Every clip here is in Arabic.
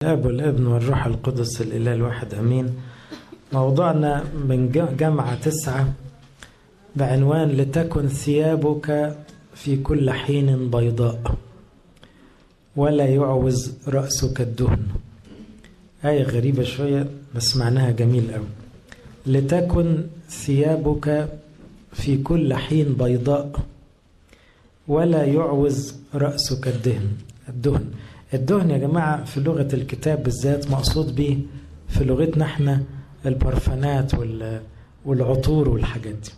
الاب والابن والروح القدس الاله الواحد امين. موضوعنا من جامعة 9 بعنوان لتكن ثيابك في كل حين بيضاء ولا يعوز رأسك الدهن. آية غريبة شوية بس معناها جميل قوي. لتكن ثيابك في كل حين بيضاء ولا يعوز رأسك الدهن يا جماعة في لغة الكتاب بالذات مقصود به في لغتنا احنا البرفانات والعطور والحاجات دي.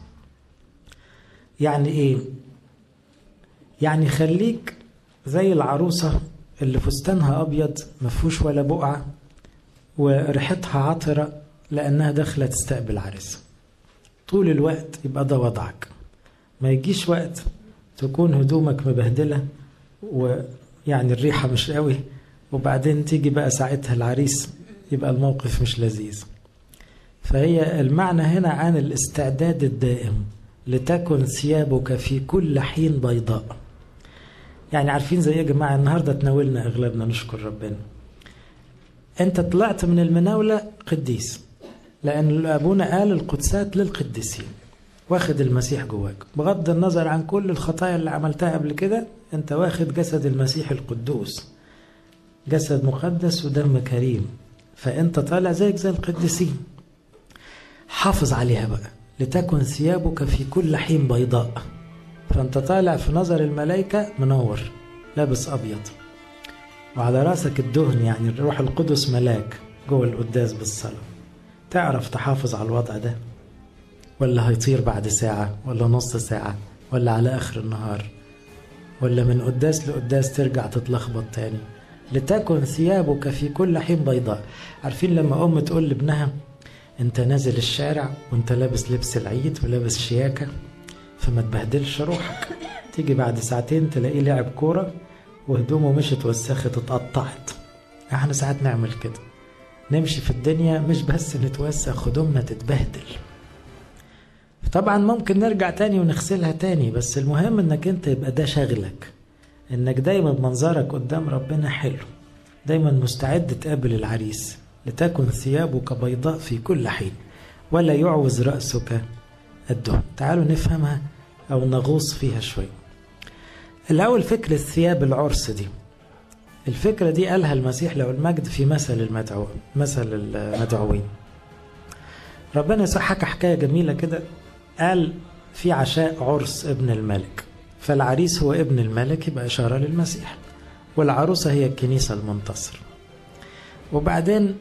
يعني ايه؟ يعني خليك زي العروسة اللي فستانها ابيض مفهوش ولا بقعة وريحتها عطرة لانها داخلة تستقبل عريس طول الوقت. يبقى ده وضعك، ما يجيش وقت تكون هدومك مبهدلة ويعني الريحة مش قوي وبعدين تيجي بقى ساعتها العريس يبقى الموقف مش لذيذ. فهي المعنى هنا عن الاستعداد الدائم. لتكن ثيابك في كل حين بيضاء. يعني عارفين زي يا جماعة النهاردة تناولنا اغلبنا نشكر ربنا. انت طلعت من المناولة قديس لان ابونا قال القدسات للقديسين، واخد المسيح جواك بغض النظر عن كل الخطايا اللي عملتها قبل كده. انت واخد جسد المسيح القدوس، جسد مقدس ودم كريم، فانت طالع زيك زي القديسين. حافظ عليها بقى. لتكن ثيابك في كل حين بيضاء، فانت طالع في نظر الملائكة منور لابس ابيض وعلى راسك الدهن، يعني الروح القدس ملاك جوه القداس بالصلاة. تعرف تحافظ على الوضع ده ولا هيطير بعد ساعة ولا نص ساعة ولا على آخر النهار ولا من قداس لقداس ترجع تتلخبط تاني؟ لتكن ثيابك في كل حين بيضاء. عارفين لما تقول لابنها انت نازل الشارع وانت لابس لبس العيد ولابس شياكة فما تبهدلش روحك، تيجي بعد ساعتين تلاقيه لعب كورة وهدومه مشت وسخت اتقطعت. احنا ساعات نعمل كده، نمشي في الدنيا مش بس نتوسخ، هدومنا تتبهدل. طبعا ممكن نرجع تاني ونغسلها تاني، بس المهم انك انت يبقى ده شغلك، انك دايما منظرك قدام ربنا حلو، دايما مستعد تقابل العريس. لتكن ثيابك بيضاء في كل حين ولا يعوز رأسك الدهن. تعالوا نفهمها او نغوص فيها شوي. الاول فكرة ثياب العرس دي، الفكرة دي قالها المسيح له المجد في مثل المدعوين. ربنا يسوع حكى حكاية جميلة كده، قال في عشاء عرس ابن الملك، فالعريس هو ابن الملك يبقى إشارة للمسيح، والعروسة هي الكنيسة المنتصر. وبعدين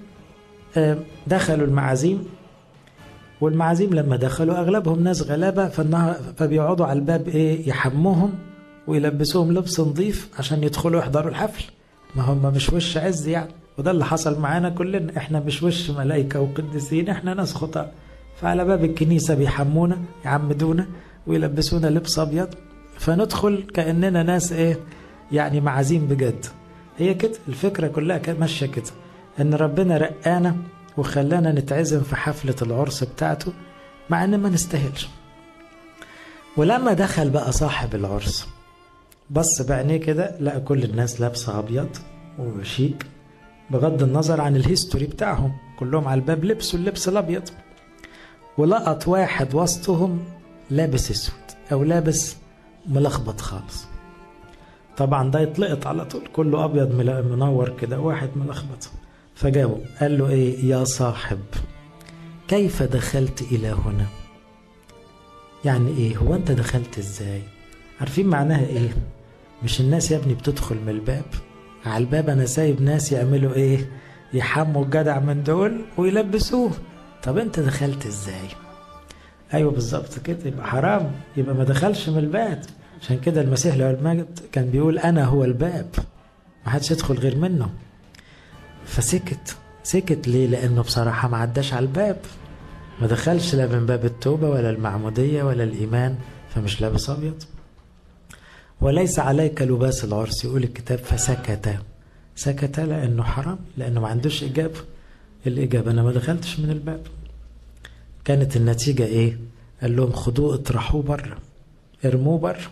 دخلوا المعازيم، والمعازيم لما دخلوا أغلبهم ناس غلابة فبيقعدوا على الباب يحموهم ويلبسوهم لبس نظيف عشان يدخلوا يحضروا الحفل. ما هم مش وش عز يعني، وده اللي حصل معانا كلنا. احنا مش وش ملائكة وقدسين، احنا ناس خطأ. فعلى باب الكنيسة بيحمونا يعمدونا ويلبسونا لبس أبيض، فندخل كأننا ناس يعني معازيم بجد. هي كده الفكرة كلها كانت ماشية كده، ان ربنا رقانا وخلانا نتعزم في حفلة العرس بتاعته مع ان ما نستاهلش. ولما دخل بقى صاحب العرس بص بعينيه كده لقى كل الناس لابسة أبيض وشيك بغض النظر عن الهيستوري بتاعهم، كلهم على الباب لبسوا اللبس الأبيض. ولقط واحد وسطهم لابس اسود أو لابس ملخبط خالص. طبعا ده يطلقت على طول، كله أبيض منور كده، واحد ملخبط. فجاوب قال له يا صاحب كيف دخلت إلى هنا؟ يعني هو أنت دخلت إزاي؟ عارفين معناها مش الناس يا ابني بتدخل من الباب؟ على الباب انا سايب ناس يعملوا يحموا الجدع من دول ويلبسوه. طب انت دخلت ازاي؟ ايوه بالظبط كده، يبقى حرام، يبقى ما دخلش من الباب. عشان كده المسيح له المجد كان بيقول انا هو الباب، ما حدش يدخل غير منه. فسكت ليه؟ لانه بصراحة ما عداش على الباب، ما دخلش لا من باب التوبة ولا المعمودية ولا الايمان، فمش لابس ابيض. وليس عليك لباس العرس، يقول الكتاب سكت لأنه حرام، لأنه ما عندوش الإجابة أنا ما دخلتش من الباب. كانت النتيجة قال لهم خدوه اطرحوه بره، ارموه بره،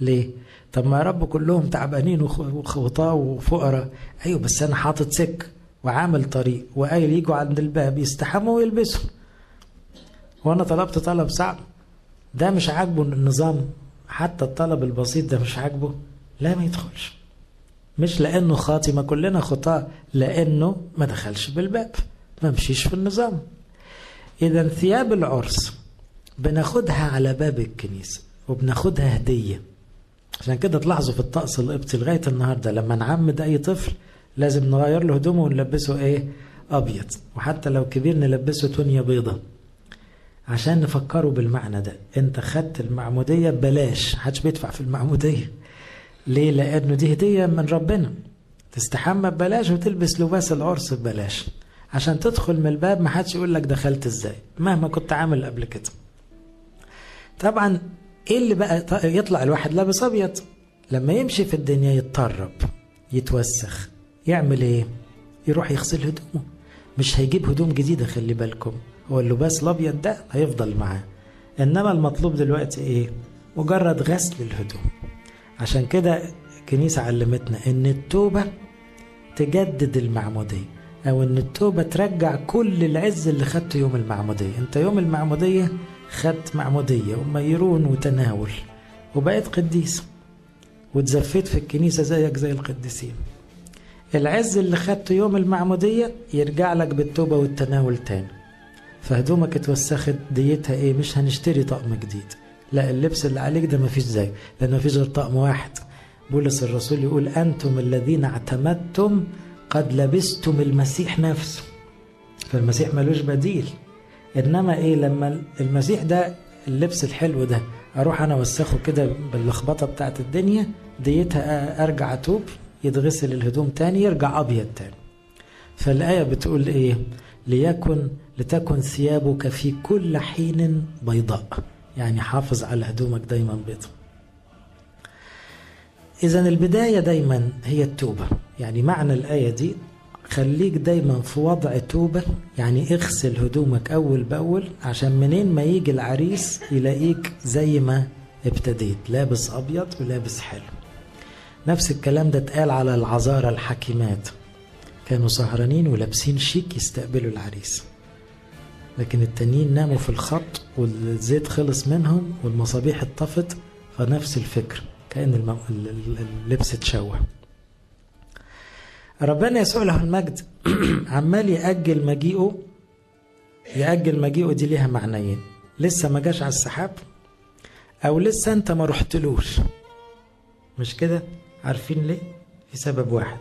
ليه؟ طب ما يا رب كلهم تعبانين وخطاة وفقراء. ايوه بس انا حاطط سك وعامل طريق وقايل يجوا عند الباب يستحموا ويلبسوا، وانا طلبت طلب صعب؟ ده مش عاجبه النظام؟ حتى الطلب البسيط ده مش عاجبه؟ لا ما يدخلش. مش لانه خاطي، ما كلنا خطاة، لانه ما دخلش بالباب، ما مشيش في النظام. اذا ثياب العرس بناخدها على باب الكنيسة وبناخدها هدية. عشان كده تلاحظوا في الطقس القبطي لغاية النهاردة لما نعمد اي طفل لازم نغير له هدومه ونلبسه ايه؟ ابيض، وحتى لو كبير نلبسه تونية بيضة، عشان نفكره بالمعنى ده. انت خدت المعمودية ببلاش، محدش بيدفع في المعمودية. ليه؟ لانه دي هدية من ربنا. تستحمى ببلاش وتلبس لباس العرس ببلاش، عشان تدخل من الباب محدش يقول لك دخلت ازاي مهما كنت عامل قبل كده. طبعا ايه اللي بقى يطلع الواحد لابس ابيض؟ لما يمشي في الدنيا يتطرب، يتوسخ، يعمل ايه؟ يروح يغسل هدومه. مش هيجيب هدوم جديدة، خلي بالكم، هو اللباس الابيض ده هيفضل معاه. انما المطلوب دلوقتي ايه؟ مجرد غسل الهدوم. عشان كده الكنيسة علمتنا ان التوبة تجدد المعمودية، او ان التوبة ترجع كل العز اللي خدته يوم المعمودية. انت يوم المعمودية خدت معمودية وميرون وتناول وبقيت قديس وتزفيت في الكنيسة زيك زي القديسين. العز اللي خدته يوم المعمودية يرجع لك بالتوبة والتناول تاني. فهدومك اتوسخت، ديتها ايه؟ مش هنشتري طقم جديد، لا، اللبس اللي عليك ده مفيش زيه، لأنه مفيش غير طقم واحد. بولس الرسول يقول أنتم الذين اعتمدتم قد لبستم المسيح نفسه. فالمسيح ملوش بديل. إنما إيه؟ لما المسيح ده اللبس الحلو ده أروح أنا أوسخه كده باللخبطة بتاعت الدنيا، ديتها أرجع أتوب، يتغسل الهدوم تاني، يرجع أبيض تاني. فالآية بتقول إيه؟ لتكن ثيابك في كل حين بيضاء، يعني حافظ على هدومك دايما بيضاء. إذن البداية دايما هي التوبة. يعني معنى الآية دي خليك دايما في وضع توبة، يعني اغسل هدومك أول بأول، عشان منين ما يجي العريس يلاقيك زي ما ابتديت، لابس أبيض ولابس حلو. نفس الكلام ده اتقال على العذارى الحكيمات، كانوا سهرانين ولابسين شيك يستقبلوا العريس، لكن التانيين ناموا في الخط والزيت خلص منهم والمصابيح اتطفت. فنفس الفكر، كأن اللبس اتشوه. ربنا يسوع له المجد عمال يأجل مجيئه. يأجل مجيئه دي ليها معنيين: لسه ما جاش على السحاب، او لسه انت ما رحتلوش. مش كده؟ عارفين ليه؟ في سبب واحد.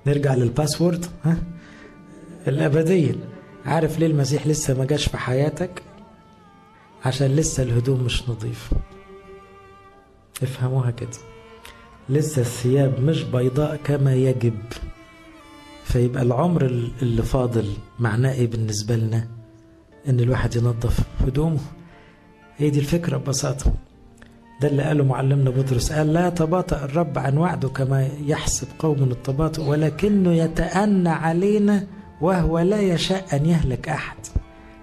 نرجع للباسورد، الأبدية. عارف ليه المسيح لسه ما جاش في حياتك؟ عشان لسه الهدوم مش نظيف. افهموها كده، لسه الثياب مش بيضاء كما يجب. فيبقى العمر اللي فاضل معناه ايه بالنسبة لنا؟ ان الواحد ينظف هدومه. هي دي الفكرة ببساطة. ده اللي قاله معلمنا بطرس، قال لا يتباطأ الرب عن وعده كما يحسب قوم التباطؤ، ولكنه يتأنى علينا وهو لا يشاء أن يهلك أحد.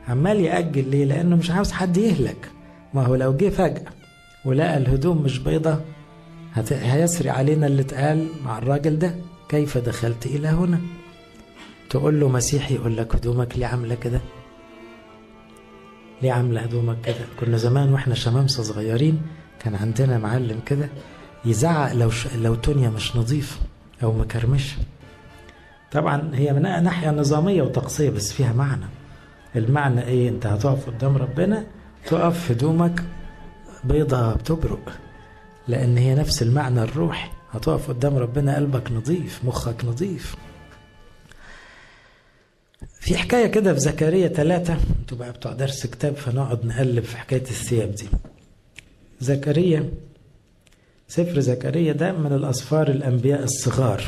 عمال يأجل ليه؟ لأنه مش عاوز حد يهلك. ما هو لو جه فجأة ولقى الهدوم مش بيضة هيسري علينا اللي اتقال مع الراجل ده: كيف دخلت إلى هنا؟ تقول له مسيحي يقول لك هدومك ليه عاملة كده؟ ليه عاملة هدومك كده؟ كنا زمان واحنا شمامسة صغيرين كان عندنا معلم كده يزعق لو تونيا مش نظيف أو مكرمش. طبعا هي من ناحية نظامية وتقصية، بس فيها معنى. المعنى ايه؟ انت هتقف قدام ربنا تقف هدومك بيضة بتبرق، لان هي نفس المعنى الروحي. هتقف قدام ربنا قلبك نظيف، مخك نظيف. في حكاية كده في زكريا 3، انتوا بقى بتوع درس كتاب فنقعد نقلب في حكاية الثياب دي. زكريا، سفر زكريا ده من الأسفار الأنبياء الصغار،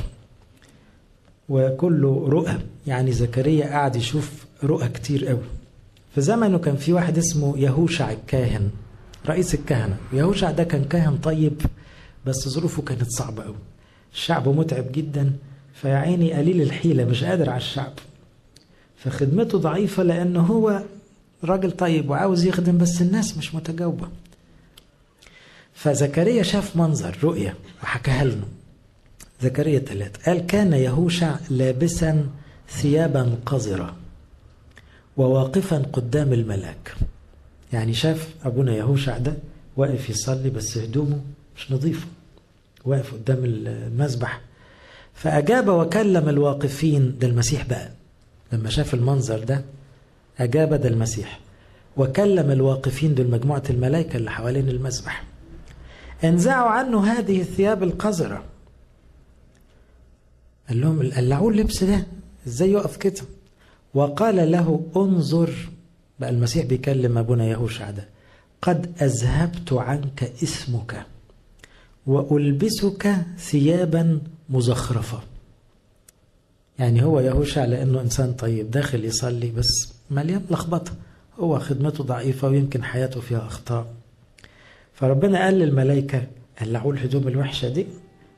وكله رؤى. يعني زكريا قاعد يشوف رؤى كتير قوي. في زمنه كان في واحد اسمه يهوشع الكاهن، رئيس الكهنة. يهوشع ده كان كاهن طيب، بس ظروفه كانت صعبة قوي. الشعب متعب جدا، فيعيني قليل الحيلة، مش قادر على الشعب. فخدمته ضعيفة لأنه هو راجل طيب وعاوز يخدم، بس الناس مش متجاوبة. فزكريا شاف منظر رؤية وحكاها لنا. زكريا 3 قال كان يهوشع لابسا ثيابا قذرة وواقفا قدام الملاك. يعني شاف أبونا يهوشع ده واقف يصلي بس هدومه مش نظيفة، واقف قدام المذبح. فأجاب وكلم الواقفين، ده المسيح بقى لما شاف المنظر ده أجاب، ده المسيح، وكلم الواقفين دول مجموعة الملائكة اللي حوالين المذبح، انزعوا عنه هذه الثياب القذرة. قال لهم قلعوا اللبس ده، ازاي يقف كده؟ وقال له انظر، بقى المسيح بيكلم أبونا يهوشع ده، قد أذهبت عنك اسمك وألبسك ثيابا مزخرفة. يعني هو يهوشع لأنه إنسان طيب داخل يصلي بس مليان لخبطة، هو خدمته ضعيفة ويمكن حياته فيها أخطاء. فربنا قال للملائكة قلعوا الهدوم الوحشة دي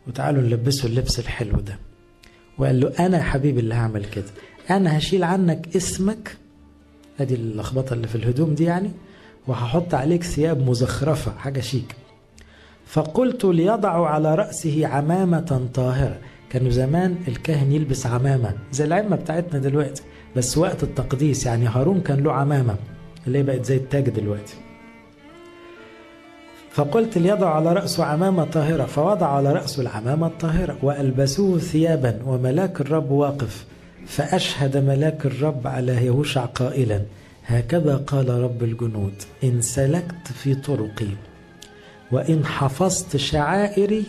وتعالوا نلبسوا اللبس الحلو ده. وقال له أنا يا حبيبي اللي هعمل كده، أنا هشيل عنك اسمك، هذه اللخبطة اللي في الهدوم دي يعني، وهحط عليك ثياب مزخرفة، حاجة شيك. فقلت ليضعوا على رأسه عمامة طاهرة. كانوا زمان الكاهن يلبس عمامة زي العمة بتاعتنا دلوقتي، بس وقت التقديس يعني هارون كان له عمامة اللي بقت زي التاج دلوقتي. فقلت ليضع على رأسه عمامة طاهرة، فوضع على رأسه العمامة الطاهرة وألبسوه ثيابا وملاك الرب واقف. فأشهد ملاك الرب على يهوشع قائلا هكذا قال رب الجنود إن سلكت في طرقي وإن حفظت شعائري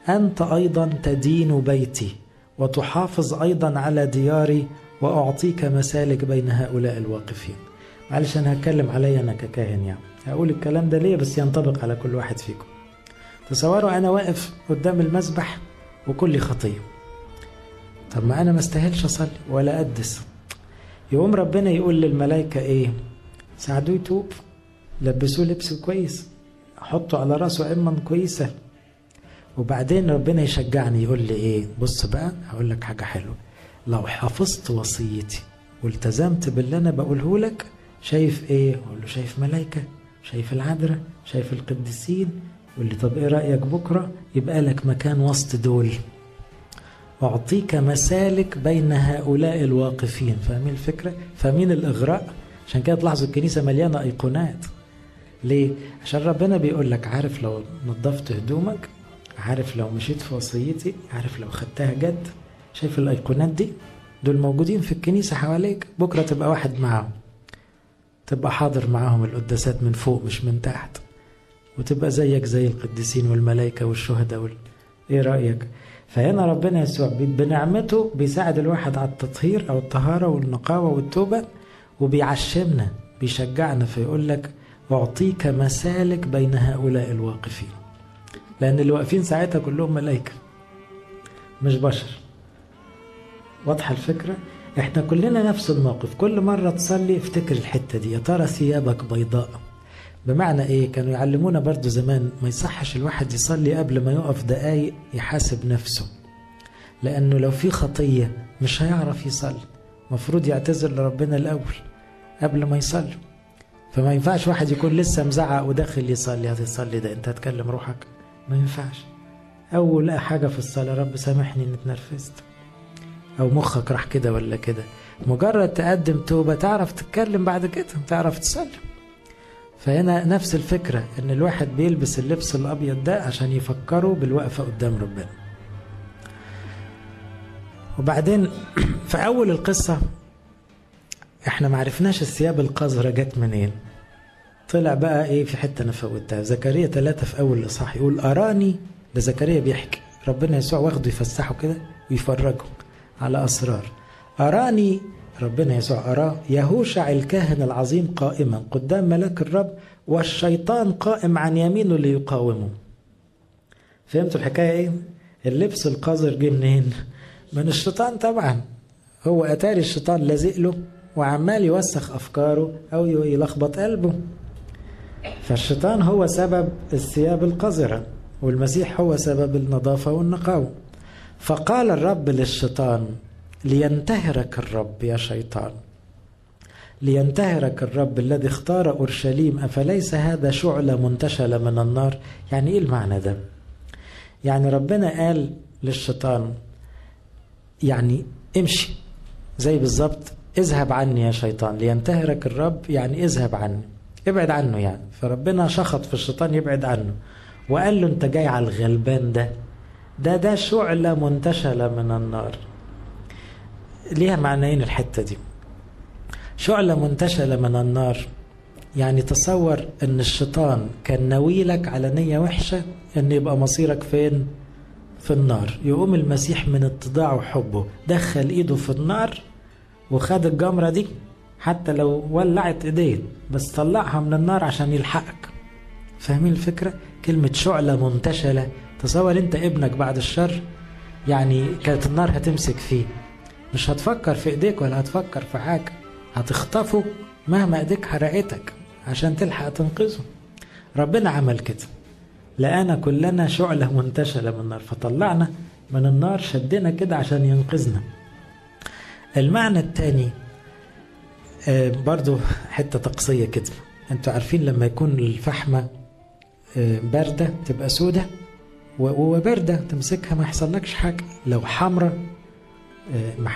أنت أيضا تدين بيتي وتحافظ أيضا على دياري وأعطيك مسالك بين هؤلاء الواقفين. معلش أنا هتكلم علي أنا ككاهن، يعني هقول الكلام ده ليه بس ينطبق على كل واحد فيكم. تصوروا أنا واقف قدام المذبح وكل خطية، طب ما أنا ما استاهلش أصلي ولا أقدس. يقوم ربنا يقول للملائكة إيه؟ ساعدوه يتوب، لبسوه لبس كويس، حطوا على رأسه عمة كويسة. وبعدين ربنا يشجعني يقول لي إيه؟ بص بقى هقول لك حاجة حلوة، لو حفظت وصيتي والتزمت باللي أنا بقوله لك، شايف إيه؟ أقول له شايف ملائكة، شايف العذراء، شايف القديسين. يقول لي طب إيه رأيك بكرة يبقى لك مكان وسط دول، أعطيك مسالك بين هؤلاء الواقفين. فاهمين الفكرة؟ فاهمين الإغراء؟ عشان كده تلاحظوا الكنيسة مليانة أيقونات. ليه؟ عشان ربنا بيقول لك عارف لو نظفت هدومك، عارف لو مشيت في وصيتي، عارف لو خدتها جد. شايف الأيقونات دي؟ دول موجودين في الكنيسة حواليك، بكرة تبقى واحد معهم، تبقى حاضر معهم القداسات من فوق مش من تحت، وتبقى زيك زي القديسين والملائكة والشهداء إيه رأيك؟ فهنا ربنا يسوع بنعمته بيساعد الواحد على التطهير أو الطهارة والنقاوة والتوبة، وبيعشمنا بيشجعنا فيقول لك أعطيك مسالك بين هؤلاء الواقفين، لأن اللي واقفين ساعتها كلهم ملائكة مش بشر. واضحة الفكرة؟ احنا كلنا نفس الموقف، كل مرة تصلي افتكر الحتة دي، يا ترى ثيابك بيضاء. بمعنى ايه؟ كانوا يعلمونا برضو زمان ما يصحش الواحد يصلي قبل ما يقف دقايق يحاسب نفسه، لأنه لو في خطية مش هيعرف يصلي، مفروض يعتذر لربنا الأول قبل ما يصلي. فما ينفعش واحد يكون لسه مزعق وداخل يصلي، هتصلي ده انت هتكلم روحك؟ ما ينفعش. أول حاجة في الصلاة رب سامحني إني اتنرفزت، أو مخك راح كده ولا كده، مجرد تقدم توبة تعرف تتكلم بعد كده، تعرف تصلي. فهنا نفس الفكرة، ان الواحد بيلبس اللبس الابيض ده عشان يفكروا بالوقفة قدام ربنا. وبعدين في اول القصة احنا معرفناش الثياب القذرة جت منين، طلع بقى ايه في حتة انا فوتها. زكريا 3 في اول الاصحاح يقول اراني، ده زكريا بيحكي، ربنا يسوع واخده يفسحه كده ويفرجه على اسرار. اراني ربنا يسوع أراه يهوشع الكاهن العظيم قائما قدام ملاك الرب والشيطان قائم عن يمينه ليقاومه. فهمتوا الحكاية ايه؟ اللبس القذر جه منين؟ من الشيطان طبعا، هو أتاري الشيطان لازق له وعمال يوسخ أفكاره أو يلخبط قلبه. فالشيطان هو سبب الثياب القذرة، والمسيح هو سبب النظافة والنقاوة. فقال الرب للشيطان لينتهرك الرب يا شيطان، لينتهرك الرب الذي اختار أورشليم أفليس هذا شعلة منتشلة من النار. يعني إيه المعنى ده؟ يعني ربنا قال للشيطان يعني امشي، زي بالظبط اذهب عني يا شيطان، لينتهرك الرب يعني اذهب عني، ابعد عنه يعني. فربنا شخط في الشيطان يبعد عنه، وقال له انت جاي على الغلبان ده شعلة منتشلة من النار. ليها معنيين الحتة دي. شعلة منتشلة من النار يعني تصور ان الشيطان كان ناويلك على نية وحشة ان يبقى مصيرك فين؟ في النار. يقوم المسيح من اتضاعه وحبه دخل ايده في النار وخد الجمرة دي، حتى لو ولعت ايديه بس طلعها من النار عشان يلحقك. فاهمين الفكرة؟ كلمة شعلة منتشلة، تصور انت ابنك بعد الشر يعني كانت النار هتمسك فيه، مش هتفكر في ايديك ولا هتفكر في حاجة، هتخطفه مهما ايديك حرقتك عشان تلحق تنقذه. ربنا عمل كده، لقانا كلنا شعلة منتشلة من النار فطلعنا من النار، شدنا كده عشان ينقذنا. المعنى الثاني برضو حتة طقسية كده. انتوا عارفين لما يكون الفحمة باردة تبقى سودة وباردة تمسكها ما يحصلكش حاجة. لو حمرة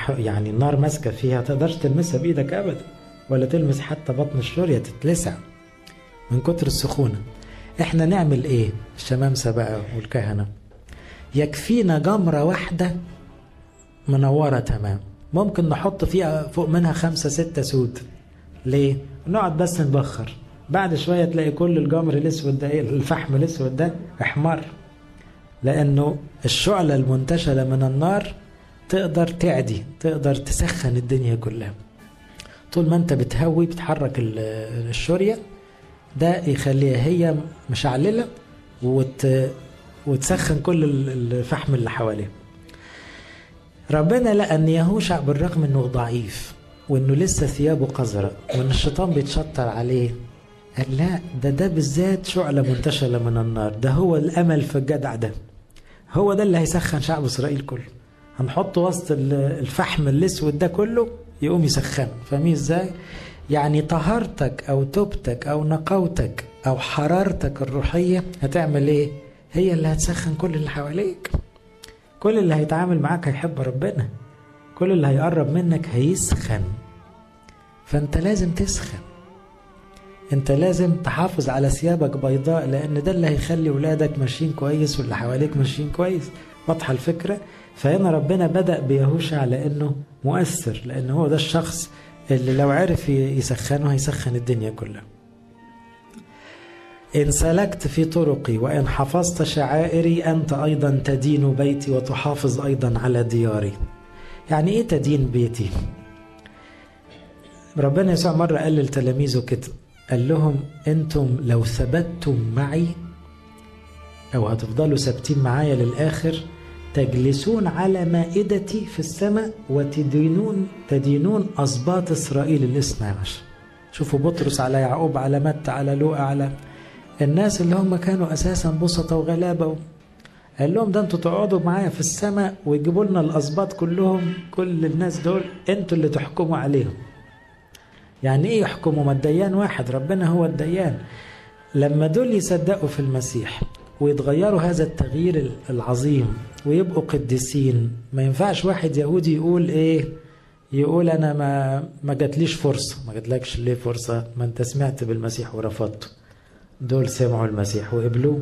يعني النار ماسكة فيها تقدرش تلمسها بإيدك أبدا، ولا تلمس حتى بطن الشورية تتلسع من كتر السخونة. احنا نعمل ايه الشمامسة بقى والكهنة؟ يكفينا جمرة واحدة منورة تمام، ممكن نحط فيها فوق منها 5 6 سود. ليه؟ نقعد بس نبخر، بعد شوية تلاقي كل الجمر الاسود ده، الفحم الاسود ده احمر، لانه الشعلة المنتشلة من النار تقدر تعدي، تقدر تسخن الدنيا كلها. طول ما انت بتهوي بتحرك الشورية ده يخليها هي مشعللة وتسخن كل الفحم اللي حواليه. ربنا لقى ان يهوشع بالرغم انه ضعيف وانه لسه ثيابه قذرة وان الشيطان بيتشطر عليه، قال لا ده بالذات شعلة منتشلة من النار، ده هو الامل في الجدع ده، هو ده اللي هيسخن شعب اسرائيل كله. هنحطه وسط الفحم الاسود ده كله يقوم يسخن. فاهمين ازاي؟ يعني طهارتك او توبتك او نقاوتك او حرارتك الروحية هتعمل ايه؟ هي اللي هتسخن كل اللي حواليك. كل اللي هيتعامل معاك هيحب ربنا، كل اللي هيقرب منك هيسخن. فانت لازم تسخن، انت لازم تحافظ على ثيابك بيضاء، لان ده اللي هيخلي ولادك ماشيين كويس واللي حواليك ماشيين كويس. واضحة الفكرة؟ فهنا ربنا بدأ بيهوشع لانه مؤثر، لانه هو ده الشخص اللي لو عرف يسخنه هيسخن الدنيا كلها. إن سلكت في طرقي وإن حفظت شعائري أنت أيضا تدين بيتي وتحافظ أيضا على دياري. يعني إيه تدين بيتي؟ ربنا يسوع مرة قال لتلاميذه كده، قال لهم أنتم لو ثبتتم معي أو هتفضلوا ثابتين معايا للآخر تجلسون على مائدتي في السماء وتدينون أسباط إسرائيل 12. شوفوا بطرس على يعقوب على متى على لوقا على الناس اللي هم كانوا أساسا بسطة وغلابة، قال لهم ده انتوا تقعدوا معايا في السماء ويجيبوا لنا الأسباط كلهم، كل الناس دول انتوا اللي تحكموا عليهم. يعني ايه يحكموا؟ ما الديان واحد، ربنا هو الديان. لما دول يصدقوا في المسيح ويتغيروا هذا التغيير العظيم ويبقوا قديسين، ما ينفعش واحد يهودي يقول ايه، يقول انا ما جاتليش فرصة. ما جاتلكش ليه فرصة؟ ما انت سمعت بالمسيح ورفضته، دول سمعوا المسيح وقبلوه.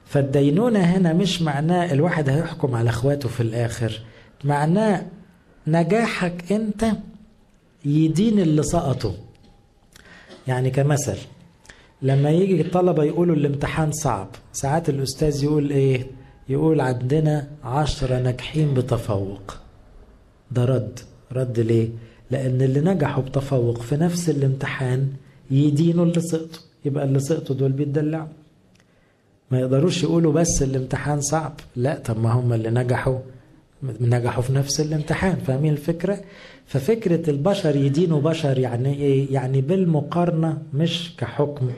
فالدينونة هنا مش معناه الواحد هيحكم على اخواته في الاخر، معناه نجاحك انت يدين اللي سقطوا. يعني كمثل لما يجي الطلبة يقولوا الامتحان صعب، ساعات الأستاذ يقول إيه؟ يقول عندنا 10 ناجحين بتفوق. ده رد ليه؟ لأن اللي نجحوا بتفوق في نفس الامتحان يدينوا اللي سقطوا، يبقى اللي سقطوا دول بيتدلعوا. ما يقدروش يقولوا بس الامتحان صعب، لا، طب ما هم اللي نجحوا في نفس الامتحان. فاهمين الفكرة؟ ففكرة البشر يدينوا بشر يعني إيه؟ يعني بالمقارنة مش كحكم،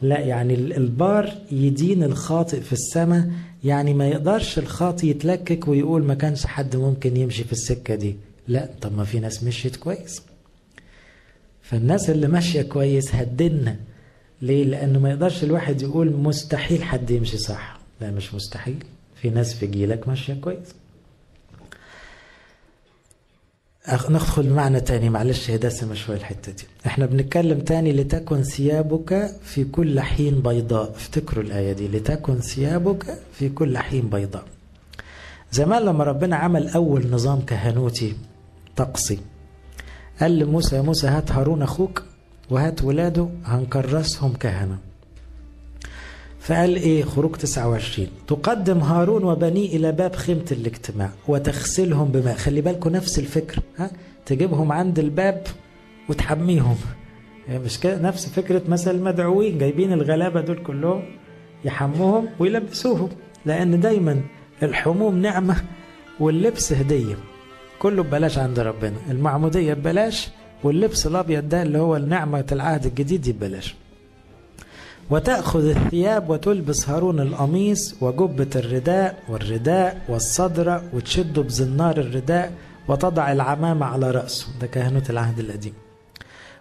لا، يعني البار يدين الخاطئ في السماء. يعني ما يقدرش الخاطئ يتلكك ويقول ما كانش حد ممكن يمشي في السكة دي، لا، طب ما في ناس مشيت كويس. فالناس اللي ماشية كويس هددنا. ليه؟ لأنه ما يقدرش الواحد يقول مستحيل حد يمشي صح. لا، مش مستحيل، في ناس في جيلك ماشية كويس. ندخل معنى تاني، معلش هي دسمة شوية الحتة دي. احنا بنتكلم تاني، لتكن ثيابك في كل حين بيضاء. افتكروا الآية دي، لتكن ثيابك في كل حين بيضاء. زمان لما ربنا عمل أول نظام كهنوتي طقسي، قال لموسى: يا موسى هات هارون أخوك وهات ولاده هنكرسهم كهنة. فقال ايه؟ خروج 29: تقدم هارون وبنيه الى باب خيمة الاجتماع وتغسلهم بماء. خلي بالكم نفس الفكرة، تجيبهم عند الباب وتحميهم. يعني مش كده نفس فكرة مثل المدعوين، جايبين الغلابة دول كلهم يحموهم ويلبسوهم، لان دايما الحموم نعمة واللبس هدية. كله ببلاش عند ربنا، المعمودية ببلاش، واللبس الابيض ده اللي هو النعمة العهد الجديد ببلاش. وتأخذ الثياب وتلبس هارون القميص وجبة الرداء والصدرة، وتشده بزنار الرداء، وتضع العمامة على رأسه. ده كهنوت العهد القديم.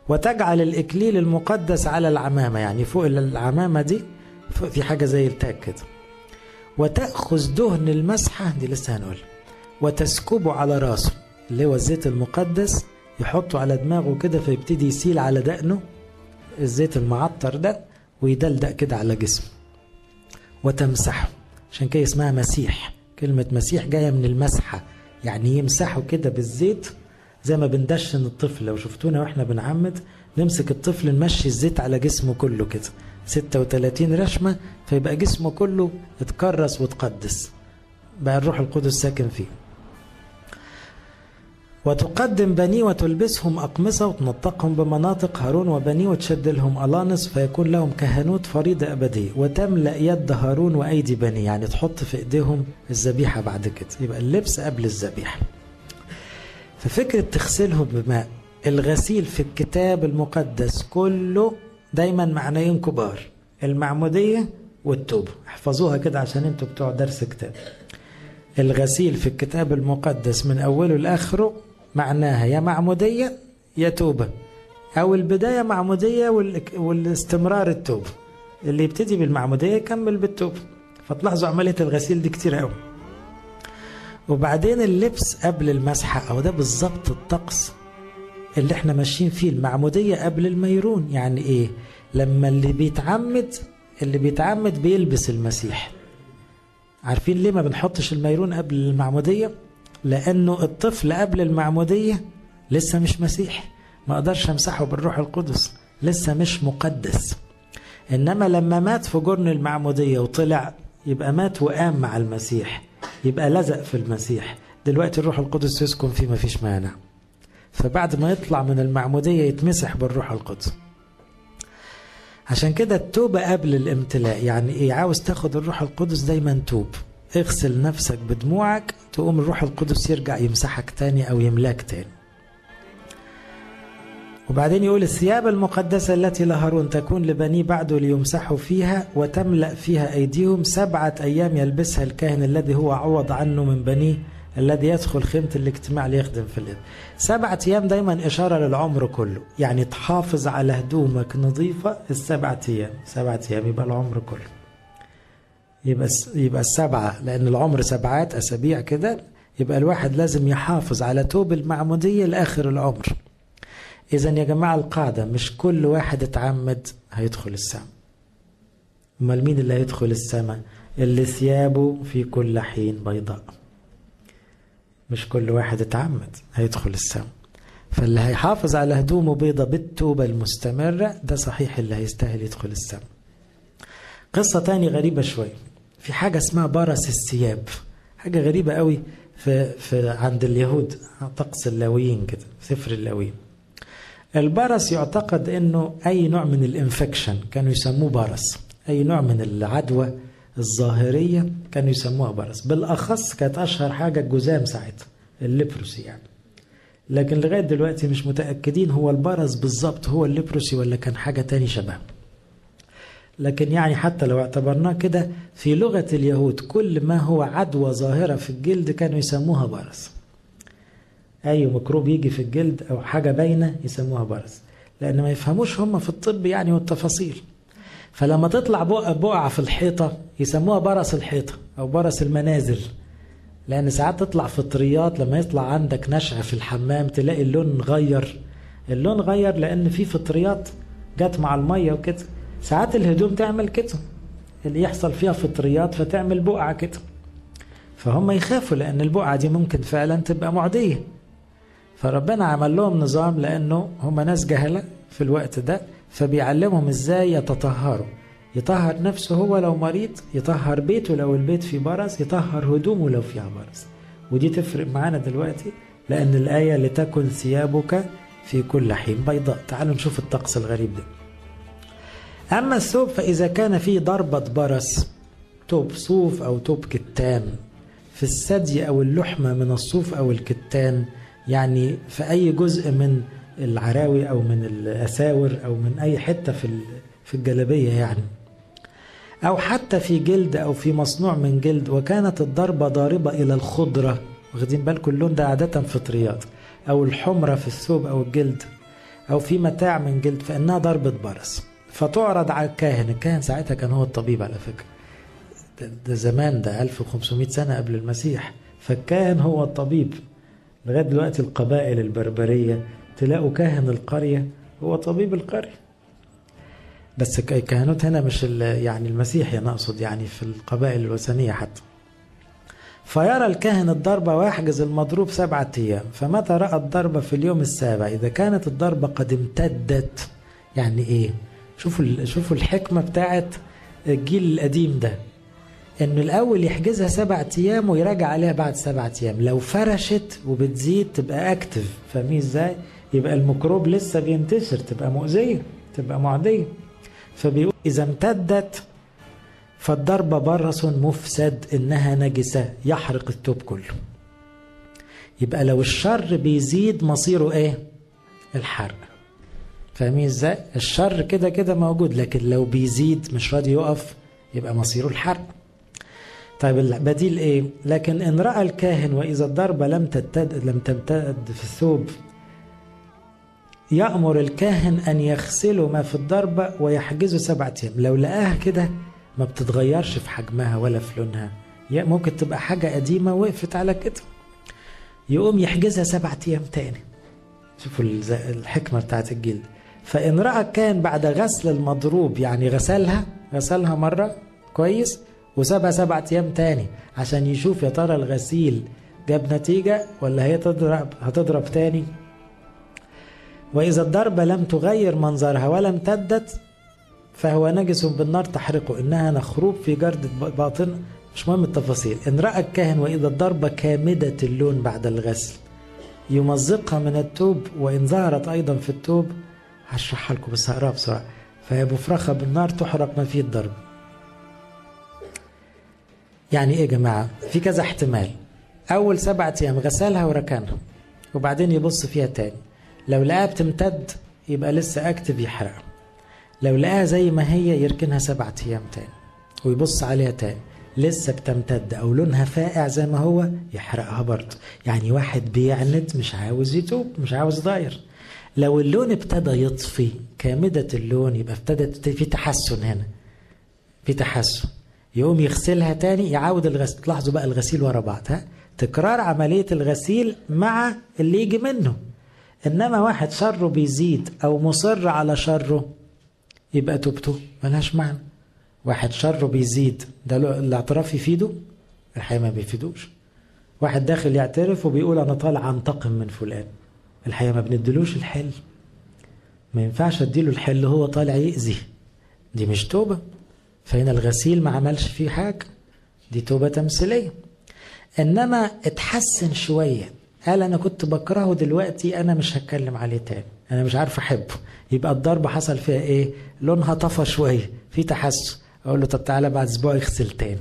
وتجعل الإكليل المقدس على العمامة، يعني فوق العمامة دي في حاجة زي التاج كده. وتأخذ دهن المسحة، دي لسه هنقول، وتسكبه على رأسه، اللي هو الزيت المقدس، يحطه على دماغه كده فيبتدي يسيل على دقنه الزيت المعطر ده، ويدلدق كده على جسمه. وتمسحه، عشان كده اسمها مسيح. كلمة مسيح جاية من المسحة، يعني يمسحه كده بالزيت، زي ما بندشن الطفل. لو شفتونا واحنا بنعمد نمسك الطفل نمشي الزيت على جسمه كله كده 36 رشمة، فيبقى جسمه كله اتكرس وتقدس، بقى الروح القدس ساكن فيه. وتقدم بنيه وتلبسهم أقمصة وتنطقهم بمناطق هارون وبنيه، وتشد لهم ألانس فيكون لهم كهنوت فريضة أبدية. وتملأ يد هارون وأيدي بنيه، يعني تحط في إيديهم الذبيحة بعد كده، يبقى اللبس قبل الذبيحة. ففكرة تغسلهم بماء، الغسيل في الكتاب المقدس كله دايما معنيين كبار: المعمودية والتوبة. احفظوها كده عشان انتوا بتوع درس كتاب. الغسيل في الكتاب المقدس من أوله لآخره معناها يا معمودية يا توبة، أو البداية معمودية والاستمرار التوبة. اللي يبتدي بالمعمودية يكمل بالتوبة. فتلاحظوا عملية الغسيل دي كتير قوي. وبعدين اللبس قبل المسحة، أو ده بالظبط الطقس اللي احنا ماشيين فيه. المعمودية قبل الميرون، يعني ايه؟ لما اللي بيتعمد بيلبس المسيح. عارفين ليه ما بنحطش الميرون قبل المعمودية؟ لأنه الطفل قبل المعمودية لسه مش مسيح، ما أقدرش أمسحه بالروح القدس، لسه مش مقدس. إنما لما مات في جرن المعمودية وطلع، يبقى مات وقام مع المسيح، يبقى لزق في المسيح. دلوقتي الروح القدس يسكن فيه، ما فيش مانع. فبعد ما يطلع من المعمودية يتمسح بالروح القدس. عشان كده التوبة قبل الامتلاء. يعني ايه؟ عاوز تاخد الروح القدس دايما توب، اغسل نفسك بدموعك، تقوم الروح القدس يرجع يمسحك تاني او يملاك تاني. وبعدين يقول: الثياب المقدسة التي لهارون تكون لبني بعده ليمسحوا فيها، وتملأ فيها أيديهم. 7 أيام يلبسها الكاهن الذي هو عوض عنه من بنيه الذي يدخل خيمة الاجتماع ليخدم في الإذن. 7 أيام دايما إشارة للعمر كله، يعني تحافظ على هدومك نظيفة 7 أيام. 7 أيام يبقى العمر كله. يبقى 7، لأن العمر 7 أسابيع كده. يبقى الواحد لازم يحافظ على توب المعمودية لآخر العمر. إذن يا جماعة القاعدة، مش كل واحد اتعمد هيدخل السماء. أمال مين اللي هيدخل السماء؟ اللي ثيابه في كل حين بيضاء. مش كل واحد اتعمد هيدخل السماء. فاللي هيحافظ على هدومه بيضة بالتوبة المستمرة ده صحيح اللي هيستاهل يدخل السماء. قصة تاني غريبة شوي، في حاجة اسمها برص الثياب. حاجة غريبة قوي في عند اليهود، طقس اللاويين كده، سفر اللاويين. البرص يعتقد انه اي نوع من الانفكشن كانوا يسموه برص، اي نوع من العدوى الظاهرية كانوا يسموها برص. بالاخص كانت اشهر حاجة الجذام ساعتها، الليبروسي يعني. لكن لغاية دلوقتي مش متأكدين هو البرص بالظبط هو الليبروسي ولا كان حاجة تاني شبه. لكن يعني حتى لو اعتبرناه كده، في لغة اليهود كل ما هو عدوى ظاهرة في الجلد كانوا يسموها برص. أي ميكروب يجي في الجلد أو حاجة باينة يسموها برص. لأن ما يفهموش هم في الطب يعني والتفاصيل. فلما تطلع بقعة في الحيطة يسموها برص الحيطة أو برص المنازل، لأن ساعات تطلع فطريات لما يطلع عندك نشع في الحمام تلاقي اللون غير. اللون غير لأن في فطريات جت مع المية وكده. ساعات الهدوم تعمل كده، اللي يحصل فيها فطريات فتعمل بقعة كده. فهم يخافوا لأن البقعة دي ممكن فعلا تبقى معدية. فربنا عمل لهم نظام لأنه هم ناس جهلة في الوقت ده، فبيعلمهم ازاي يتطهروا. يطهر نفسه هو لو مريض، يطهر بيته لو البيت فيه برص، يطهر هدومه لو فيها برص. ودي تفرق معانا دلوقتي لأن الآية لتكن ثيابك في كل حين بيضاء. تعالوا نشوف الطقس الغريب ده. أما الثوب فإذا كان فيه ضربة برص، توب صوف أو توب كتان في الثدي أو اللحمة من الصوف أو الكتان، يعني في أي جزء من العراوي أو من الأساور أو من أي حتة في الجلبية يعني، أو حتى في جلد أو في مصنوع من جلد، وكانت الضربة ضاربة إلى الخضرة، واخدين بالكم اللون ده عادة فطريات، أو الحمرة في الثوب أو الجلد، أو في متاع من جلد، فإنها ضربة برص. فتعرض على الكاهن. الكاهن ساعتها كان هو الطبيب على فكرة، ده زمان، ده 1500 سنة قبل المسيح. فالكاهن هو الطبيب. لغاية دلوقتي القبائل البربرية تلاقوا كاهن القرية هو طبيب القرية. بس الكهنوت هنا مش يعني المسيحي أنا أقصد، يعني في القبائل الوثنية حتى. فيرى الكاهن الضربة ويحجز المضروب 7 أيام. فمتى رأى الضربة في اليوم السابع إذا كانت الضربة قد امتدت. يعني إيه؟ شوفوا الحكمة بتاعت الجيل القديم ده، إنه الأول يحجزها 7 أيام ويراجع عليها بعد 7 أيام. لو فرشت وبتزيد تبقى أكتف، فاهمين إزاي؟ يبقى الميكروب لسه بينتشر، تبقى مؤذية، تبقى معدية. فبيقول إذا امتدت فالضربة برص مفسد، إنها نجسة يحرق الثوب كله. يبقى لو الشر بيزيد مصيره إيه؟ الحرق. فاهمين إزاي؟ الشر كده كده موجود، لكن لو بيزيد مش راضي يقف يبقى مصيره الحرق. طيب البديل إيه؟ لكن إن رأى الكاهن وإذا الضربة لم تمتد في الثوب، يأمر الكاهن أن يغسلوا ما في الضربة ويحجزوا 7 أيام. لو لقاها كده ما بتتغيرش في حجمها ولا في لونها، ممكن تبقى حاجة قديمة وقفت على كده، يقوم يحجزها 7 أيام تاني. شوفوا الحكمة بتاعت الجلد. فإن رأى الكاهن بعد غسل المضروب، يعني غسلها مرة كويس وسابها 7 أيام تاني عشان يشوف يا ترى الغسيل جاب نتيجة ولا هي هتضرب تاني. وإذا الضربة لم تغير منظرها ولا امتدت فهو نجس بالنار تحرقه، إنها نخروب في جردة باطن. مش مهم التفاصيل. إن رأى الكاهن وإذا الضربة كامدة اللون بعد الغسل يمزقها من الثوب، وإن ظهرت أيضا في الثوب، هشرحها لكم بس هقراها بسرعة، فهي مفرخة بالنار تحرق ما فيه الضرب. يعني إيه يا جماعة؟ في كذا احتمال. أول 7 أيام غسلها وركنها وبعدين يبص فيها تاني، لو لقاها بتمتد يبقى لسه أكتف يحرقها. لو لقاها زي ما هي يركنها 7 أيام تاني ويبص عليها تاني، لسه بتمتد أو لونها فاقع زي ما هو يحرقها برضه. يعني واحد بيعند مش عاوز يتوب، مش عاوز يغير. لو اللون ابتدى يطفي كامدة اللون يبقى ابتدت في تحسن، هنا في تحسن، يقوم يغسلها تاني، يعاود الغسل. تلاحظوا بقى الغسيل ورا بعض، تكرار عملية الغسيل مع اللي يجي منه. إنما واحد شره بيزيد أو مصر على شره يبقى توبته ملهاش معنى. واحد شره بيزيد، ده الاعتراف يفيده؟ الحقيقة ما بيفيدوش. واحد داخل يعترف وبيقول أنا طالع أنتقم من فلان، الحقيقة ما بندلوش الحل. ما ينفعش اديله الحل هو طالع يأذي، دي مش توبة. فهنا الغسيل ما عملش فيه حاجة، دي توبة تمثيلية. إنما اتحسن شوية، قال أنا كنت بكرهه دلوقتي أنا مش هتكلم عليه تاني، أنا مش عارف أحبه. يبقى الضربة حصل فيها إيه؟ لونها طفى شوية، في تحسن. أقول له طب تعالى بعد أسبوع يغسل تاني.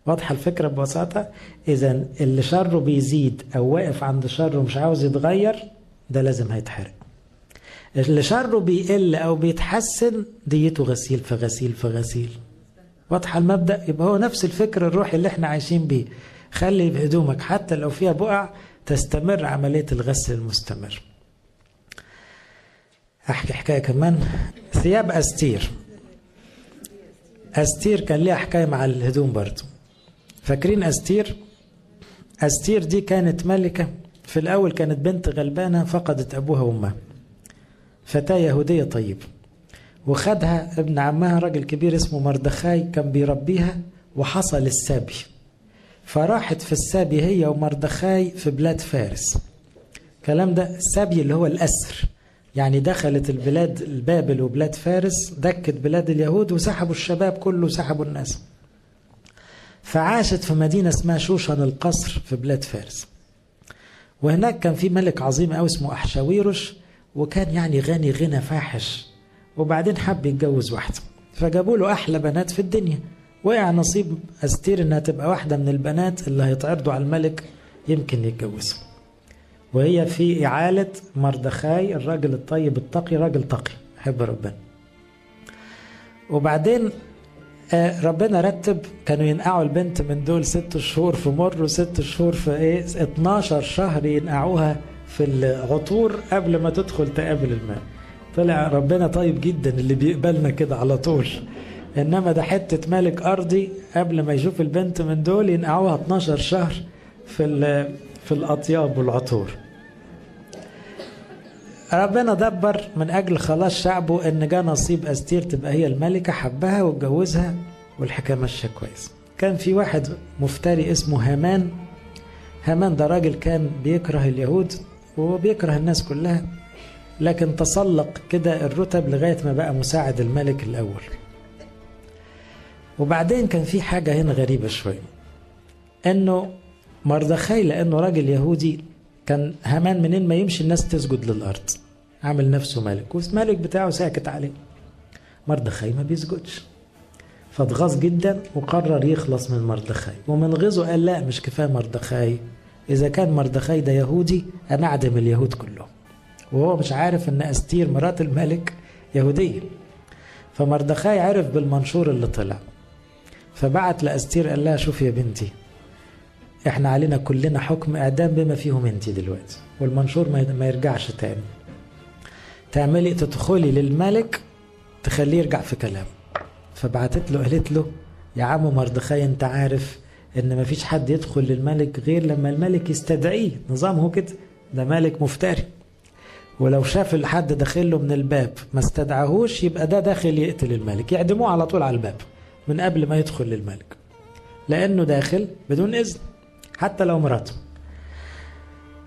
واضحة الفكرة ببساطة؟ إذا اللي شره بيزيد أو واقف عند شره مش عاوز يتغير ده لازم هيتحرق. اللي شره بيقل أو بيتحسن ديته غسيل فغسيل فغسيل. واضحة المبدأ؟ يبقى هو نفس الفكر الروحي اللي احنا عايشين بيه. خلي هدومك حتى لو فيها بقع تستمر عملية الغسل المستمر. أحكي حكاية كمان. ثياب أستير. أستير كان ليها حكاية مع الهدوم برضو. فاكرين أستير؟ أستير دي كانت ملكة، في الأول كانت بنت غلبانة فقدت أبوها وأمها، فتاة يهودية طيب، وخدها ابن عمها راجل كبير اسمه مردخاي كان بيربيها، وحصل السبي، فراحت في السبي هي ومردخاي في بلاد فارس. الكلام ده السبي اللي هو الأسر، يعني دخلت البلاد البابل وبلاد فارس، دكت بلاد اليهود وسحبوا الشباب كله، سحبوا الناس. فعاشت في مدينة اسمها شوشن القصر في بلاد فارس، وهناك كان في ملك عظيم أوي اسمه أحشاويروش، وكان يعني غني غنى فاحش، وبعدين حب يتجوز واحدة، فجابوا له أحلى بنات في الدنيا، وقع نصيب أستير إنها تبقى واحدة من البنات اللي هيتعرضوا على الملك يمكن يتجوزوا، وهي في إعالة مردخاي الراجل الطيب التقي، راجل تقي يحب ربنا. وبعدين ربنا رتب كانوا ينقعوا البنت من دول 6 شهور في مر، و6 شهور في 12 شهر ينقعوها في العطور قبل ما تدخل تقابل الماء. طلع ربنا طيب جدا اللي بيقبلنا كده على طول، انما ده حتة ملك ارضي قبل ما يشوف البنت من دول ينقعوها 12 شهر في الاطياب والعطور. ربنا دبر من اجل خلاص شعبه ان جاء نصيب أستير تبقى هي الملكة، حبها واتجوزها، والحكاية ماشية كويس. كان في واحد مفتري اسمه هامان. هامان ده راجل كان بيكره اليهود وبيكره الناس كلها، لكن تسلق كده الرتب لغاية ما بقى مساعد الملك الأول. وبعدين كان في حاجة هنا غريبة شوية، انه مردخاي لانه راجل يهودي، كان هامان منين ما يمشي الناس تسجد للأرض، عامل نفسه ملك، والملك بتاعه ساكت عليه. مردخاي ما بيسجدش، فاتغاظ جدا وقرر يخلص من مردخاي، ومن غيظه قال لا مش كفاية مردخاي، إذا كان مردخاي ده يهودي أنا أعدم اليهود كلهم، وهو مش عارف أن أستير مرات الملك يهودية. فمردخاي عرف بالمنشور اللي طلع، فبعت لأستير قال لها شوف يا بنتي، احنا علينا كلنا حكم اعدام بما فيهم انت دلوقتي، والمنشور ما يرجعش تاني، تعملي تدخلي للملك تخليه يرجع في كلامه. فبعتت له قالت له يا عم مردخاي انت عارف ان ما فيش حد يدخل للملك غير لما الملك يستدعيه، نظامه كده، ده ملك مفتري، ولو شاف الحد داخل له من الباب ما استدعاهوش يبقى ده داخل يقتل الملك، يعدموه على طول على الباب من قبل ما يدخل للملك، لانه داخل بدون اذن حتى لو مراته.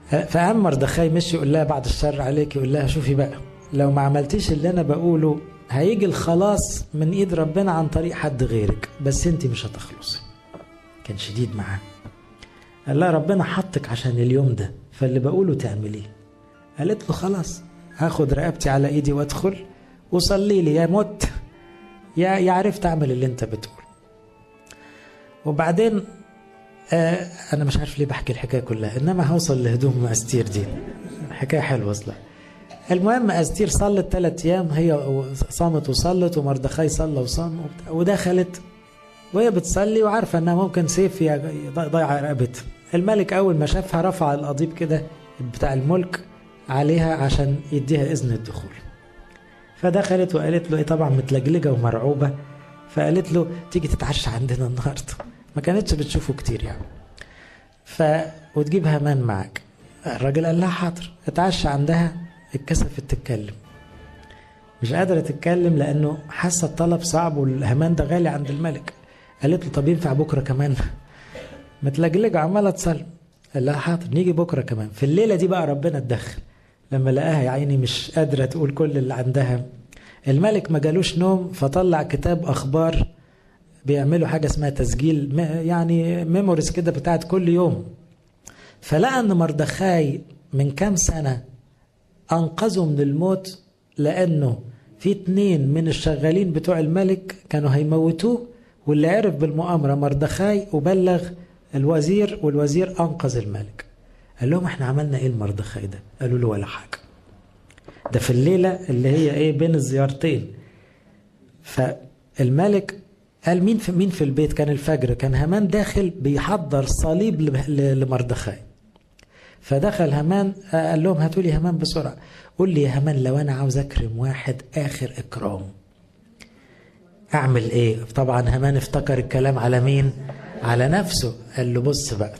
فقام مردخاي مشي يقول لها بعد الشر عليك، يقول لها شوفي بقى لو ما عملتيش اللي انا بقوله هيجي الخلاص من ايد ربنا عن طريق حد غيرك، بس انت مش هتخلصي. كان شديد معاه، قال لها ربنا حطك عشان اليوم ده، فاللي بقوله تعمليه. قالت له خلاص هاخد رقبتي على ايدي وادخل وصلي لي، يا مت يا عرفت اعمل اللي انت بتقول. وبعدين أنا مش عارف ليه بحكي الحكاية كلها، إنما هوصل لهدوم أستير دي، حكاية حلوة أصلا. المهم أستير صلت 3 أيام، هي صامت وصلت، ومردخاي صلى وصام، ودخلت وهي بتصلي وعارفة أنها ممكن سيف يضيع رقبتها. الملك أول ما شافها رفع القضيب كده بتاع الملك عليها عشان يديها إذن الدخول. فدخلت وقالت له إيه، طبعا متلجلجة ومرعوبة، فقالت له تيجي تتعشى عندنا النهارده، ما كانتش بتشوفه كتير يعني، وتجيب هامان معك. الراجل قال لها حاضر، اتعشى عندها، اتكسفت تتكلم، مش قادرة تتكلم لأنه حاسة الطلب صعب والهامان ده غالي عند الملك. قالت له طب ينفع بكرة كمان؟ متلجلجة عمالة تصلي. قال لها حاضر نيجي بكرة كمان. في الليلة دي بقى ربنا اتدخل، لما لقاها يا عيني مش قادرة تقول كل اللي عندها، الملك ما جالوش نوم، فطلع كتاب أخبار بيعملوا حاجة اسمها تسجيل، يعني ميموريز كده بتاعت كل يوم. فلقى ان مردخاي من كام سنة انقذوا من الموت، لانه في 2 من الشغالين بتوع الملك كانوا هيموتوه، واللي عرف بالمؤامرة مردخاي وبلغ الوزير، والوزير انقذ الملك. قال لهم احنا عملنا ايه لمردخاي ده؟ قالوا له ولا حاجة، ده في الليلة اللي هي ايه بين الزيارتين. فالملك قال مين في البيت؟ كان الفجر، كان هامان داخل بيحضر صليب لمردخاي، فدخل هامان قال لهم هاتوا لي هامان بسرعة. قول لي يا هامان لو أنا عاوز أكرم واحد آخر إكرام أعمل إيه؟ طبعا هامان افتكر الكلام على مين؟ على نفسه. قال له بص بقى،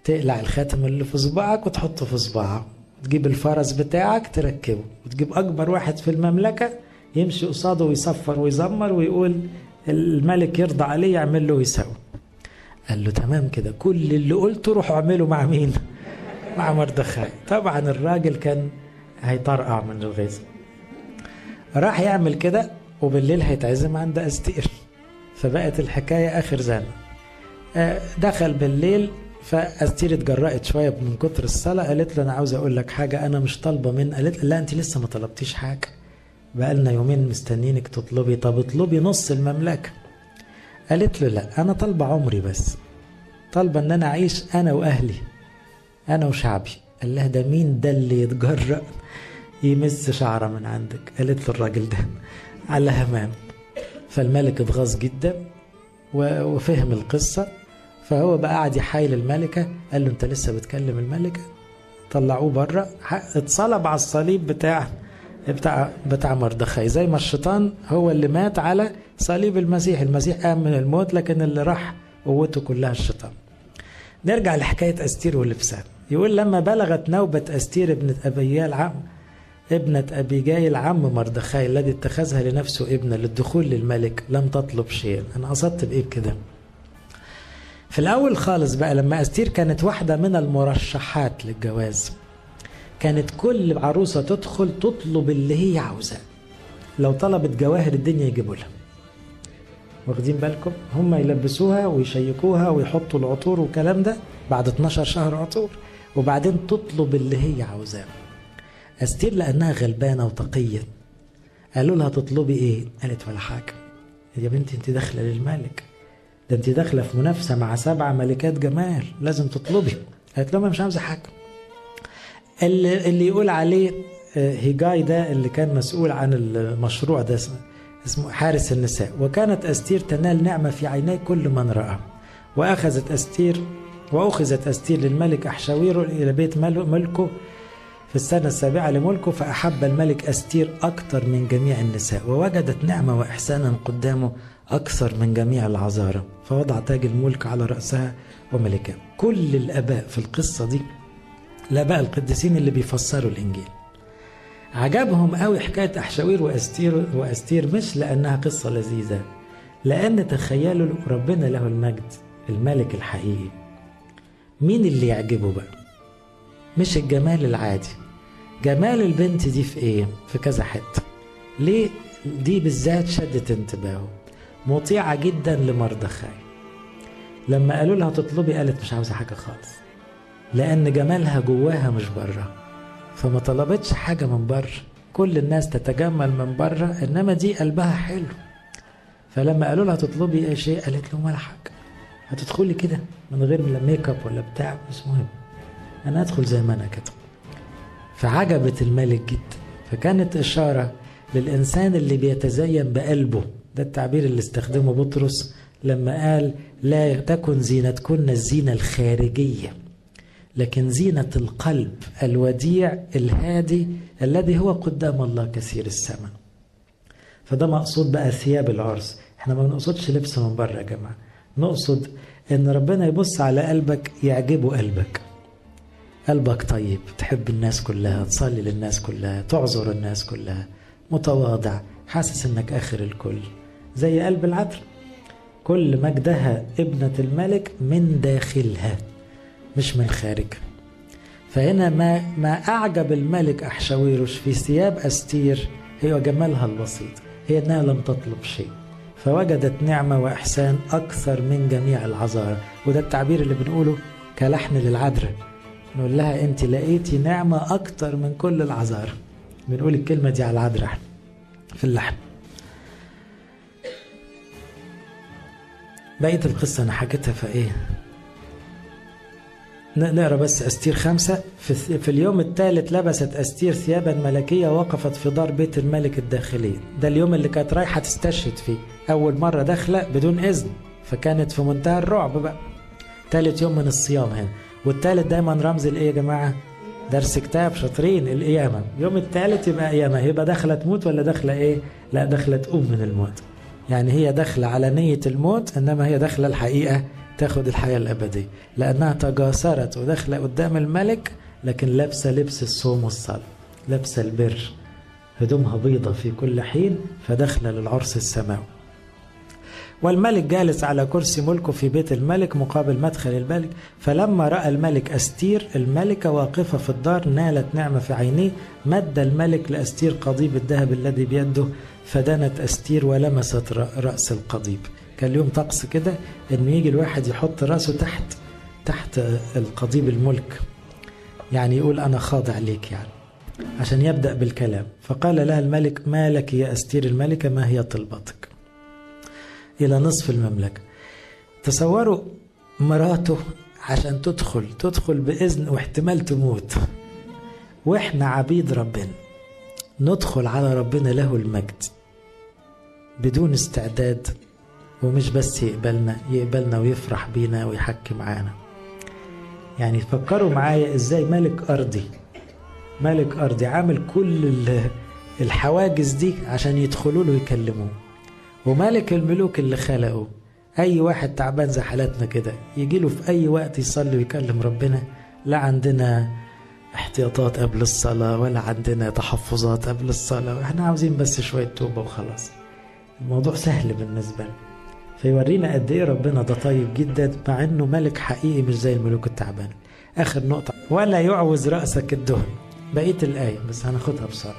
تقلع الخاتم اللي في صباعك وتحطه في صباعه، تجيب الفرس بتاعك تركبه، وتجيب أكبر واحد في المملكة يمشي قصاده ويصفر ويزمر ويقول الملك يرضى عليه يعمل له ويسوي. قال له تمام كده، كل اللي قلته روح اعمله مع مين؟ مع مردخاي. طبعا الراجل كان هيطرقع من الغيظ، راح يعمل كده، وبالليل هيتعزم عند أستير. فبقت الحكاية آخر زمن. دخل بالليل، فأستير اتجرأت شوية من كتر الصلاة، قالت له أنا عاوز أقول لك حاجة أنا مش طالبة من. قالت لا أنت لسه ما طلبتيش حاجة، بقالنا يومين مستنينك تطلبي. طب اطلبي نص المملكة. قالت له لا أنا طالبة عمري بس، طالبة أن أنا أعيش أنا وأهلي أنا وشعبي. قال لها ده مين ده اللي يتجرأ يمس شعرة من عندك؟ قالت له الراجل ده على هامان. فالملك اتغاظ جدا وفهم القصة، فهو بقى قاعد يحايل الملكة. قال له انت لسه بتكلم الملكة؟ طلعوه بره. اتصلب على الصليب بتاع مردخاي، زي ما الشيطان هو اللي مات على صليب المسيح. المسيح قام من الموت، لكن اللي راح قوته كلها الشيطان. نرجع لحكاية أستير ولبسها. يقول لما بلغت نوبة أستير ابنة أبيجايل عم مردخاي الذي اتخذها لنفسه ابنة للدخول للملك لم تطلب شيئا. أنا قصدت بإيه بكده؟ في الأول خالص بقى لما أستير كانت واحدة من المرشحات للجواز، كانت كل عروسة تدخل تطلب اللي هي عاوزاه. لو طلبت جواهر الدنيا يجيبوا لها، واخدين بالكم؟ هم يلبسوها ويشيكوها ويحطوا العطور والكلام ده بعد 12 شهر عطور، وبعدين تطلب اللي هي عاوزاه. أستير لأنها غلبانة وتقية قالوا لها تطلبي إيه؟ قالت ولا حاجة. يا بنتي أنت داخلة للملك، ده أنت داخلة في منافسة مع 7 ملكات جمال، لازم تطلبي. قالت لهم مش عاوزة حاجة. اللي يقول عليه هيجاي ده اللي كان مسؤول عن المشروع ده اسمه حارس النساء. وكانت أستير تنال نعمة في عيني كل من رأى. وأخذت أستير للملك أحشاويرو إلى بيت ملكه في السنة 7 لملكه، فأحب الملك أستير أكثر من جميع النساء، ووجدت نعمة وإحسانا قدامه أكثر من جميع العذارى، فوضع تاج الملك على رأسها وملكها. كل الآباء في القصة دي، الآباء القديسين اللي بيفسروا الإنجيل، عجبهم قوي حكاية أحشاوير وأستير، مش لأنها قصة لذيذة، لأن تخيلوا ربنا له المجد الملك الحقيقي مين اللي يعجبه بقى؟ مش الجمال العادي. جمال البنت دي في ايه؟ في كذا حته. ليه دي بالذات شدت انتباهه؟ مطيعه جدا لمردخاي. لما قالوا لها تطلبي قالت مش عاوزه حاجه خالص، لان جمالها جواها مش بره، فما طلبتش حاجه من بره. كل الناس تتجمل من بره، انما دي قلبها حلو. فلما قالوا لها تطلبي اي شيء قالت لهم ولا حاجه، هتدخلي كده من غير لا ميك اب ولا بتاع، مش مهم، أنا أدخل زي ما أنا كده. فعجبت الملك جدا. فكانت إشارة للإنسان اللي بيتزين بقلبه. ده التعبير اللي استخدمه بطرس لما قال لا تكن زينتكن الزينة الخارجية، لكن زينة القلب الوديع الهادي الذي هو قدام الله كثير الثمن. فده مقصود بقى ثياب العرس. احنا ما بنقصدش لبس من بره يا جماعة، نقصد ان ربنا يبص على قلبك يعجبه قلبك طيب، تحب الناس كلها، تصلي للناس كلها، تعذر الناس كلها، متواضع، حاسس انك اخر الكل، زي قلب العذراء. كل مجدها ابنة الملك من داخلها مش من خارج. فهنا ما أعجب الملك أحشاويروش في ثياب أستير هي جمالها البسيط، هي أنها لم تطلب شيء، فوجدت نعمة وإحسان أكثر من جميع العذارى. وده التعبير اللي بنقوله كلحن للعذراء، نقول لها أنت لقيتي نعمة أكثر من كل العذارى. بنقول الكلمة دي على العذراء في اللحن. بقية القصة أنا حكيتها فإيه، نقرأ بس أستير 5. في اليوم الثالث لبست أستير ثيابا ملكية ووقفت في دار بيت الملك الداخلي. ده اليوم اللي كانت رايحة تستشهد فيه، أول مرة داخلة بدون إذن، فكانت في منتهى الرعب بقى. ثالث يوم من الصيام هنا. والتالت دايما رمز الايه يا جماعة؟ درس كتاب، شاطرين، القيامة. يوم التالت يبقى قيامة، يبقى داخلة تموت ولا داخلة ايه؟ لا، داخلة تقوم من الموت. يعني هي داخلة على نية الموت، انما هي داخلة الحقيقة تاخد الحياة الأبدية، لأنها تجاسرت وداخلة قدام الملك، لكن لابسة لبس الصوم والصلاة، لابسة البر، هدومها بيضة في كل حين، فداخلة للعرس السماوي. والملك جالس على كرسي ملكه في بيت الملك مقابل مدخل الملك. فلما رأى الملك أستير الملكة واقفة في الدار نالت نعمة في عينيه، مد الملك لأستير قضيب الذهب الذي بيده، فدنت أستير ولمست رأس القضيب. كان اليوم طقس كده إن يجي الواحد يحط رأسه تحت القضيب الملك، يعني يقول أنا خاضع ليك، يعني عشان يبدأ بالكلام. فقال لها الملك: ما لك يا أستير الملكة، ما هي طلبتك؟ إلى نصف المملكة. تصوروا مراته عشان تدخل بإذن واحتمال تموت، وإحنا عبيد ربنا ندخل على ربنا له المجد بدون استعداد، ومش بس يقبلنا ويفرح بينا ويحكي معانا. يعني فكروا معايا إزاي ملك أرضي عامل كل الحواجز دي عشان يدخلوا له ويكلموه، وملك الملوك اللي خلقه أي واحد تعبان زي حالتنا كده يجي له في أي وقت يصلي ويكلم ربنا. لا عندنا احتياطات قبل الصلاة ولا عندنا تحفظات قبل الصلاة، احنا عاوزين بس شوية توبة وخلاص، الموضوع سهل بالنسبة له. فيورينا قد ايه ربنا ده طيب جدا، مع انه ملك حقيقي مش زي الملوك التعبان. اخر نقطة: ولا يعوز رأسك الدهن. بقية الآية بس هناخدها بسرعة.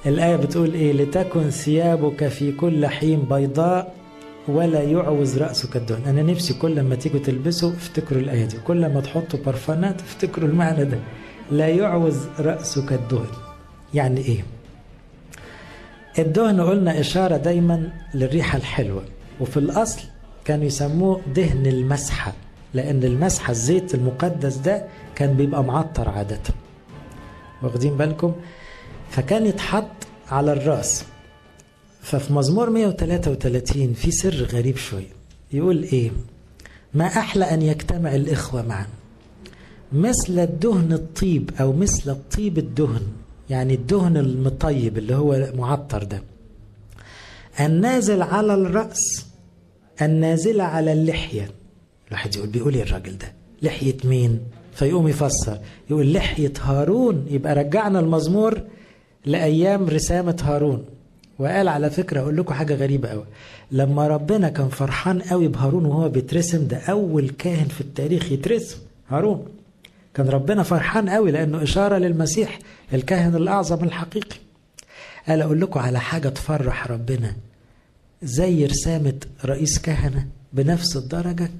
الآية بتقول ايه؟ لتكن ثيابك في كل حين بيضاء ولا يعوز رأسك الدهن. انا نفسي كل ما تيجوا تلبسوا افتكروا الآية دي، كل ما تحطوا برفانات افتكروا المعنى ده، لا يعوز رأسك الدهن. يعني ايه الدهن؟ قلنا إشارة دايما للريحة الحلوة، وفي الأصل كانوا يسموه دهن المسحة، لأن المسحة الزيت المقدس ده كان بيبقى معطر عادة، واخدين بالكم؟ فكان يتحط على الرأس. ففي مزمور 133 في سر غريب شوية، يقول ايه؟ ما أحلى أن يجتمع الإخوة معا مثل الدهن الطيب، أو مثل الطيب الدهن، يعني الدهن المطيب اللي هو معطر ده، النازل على الرأس النازلة على اللحية. الواحد بيقول ايه الراجل ده؟ لحية مين؟ فيقوم يفسر يقول لحية هارون. يبقى رجعنا المزمور لأيام رسامة هارون. وقال على فكرة أقول لكم حاجة غريبة قوي، لما ربنا كان فرحان قوي بهارون وهو بيترسم، ده أول كاهن في التاريخ يترسم هارون، كان ربنا فرحان قوي لأنه إشارة للمسيح الكاهن الأعظم الحقيقي. قال أقول لكم على حاجة تفرح ربنا زي رسامة رئيس كهنة بنفس الدرجة.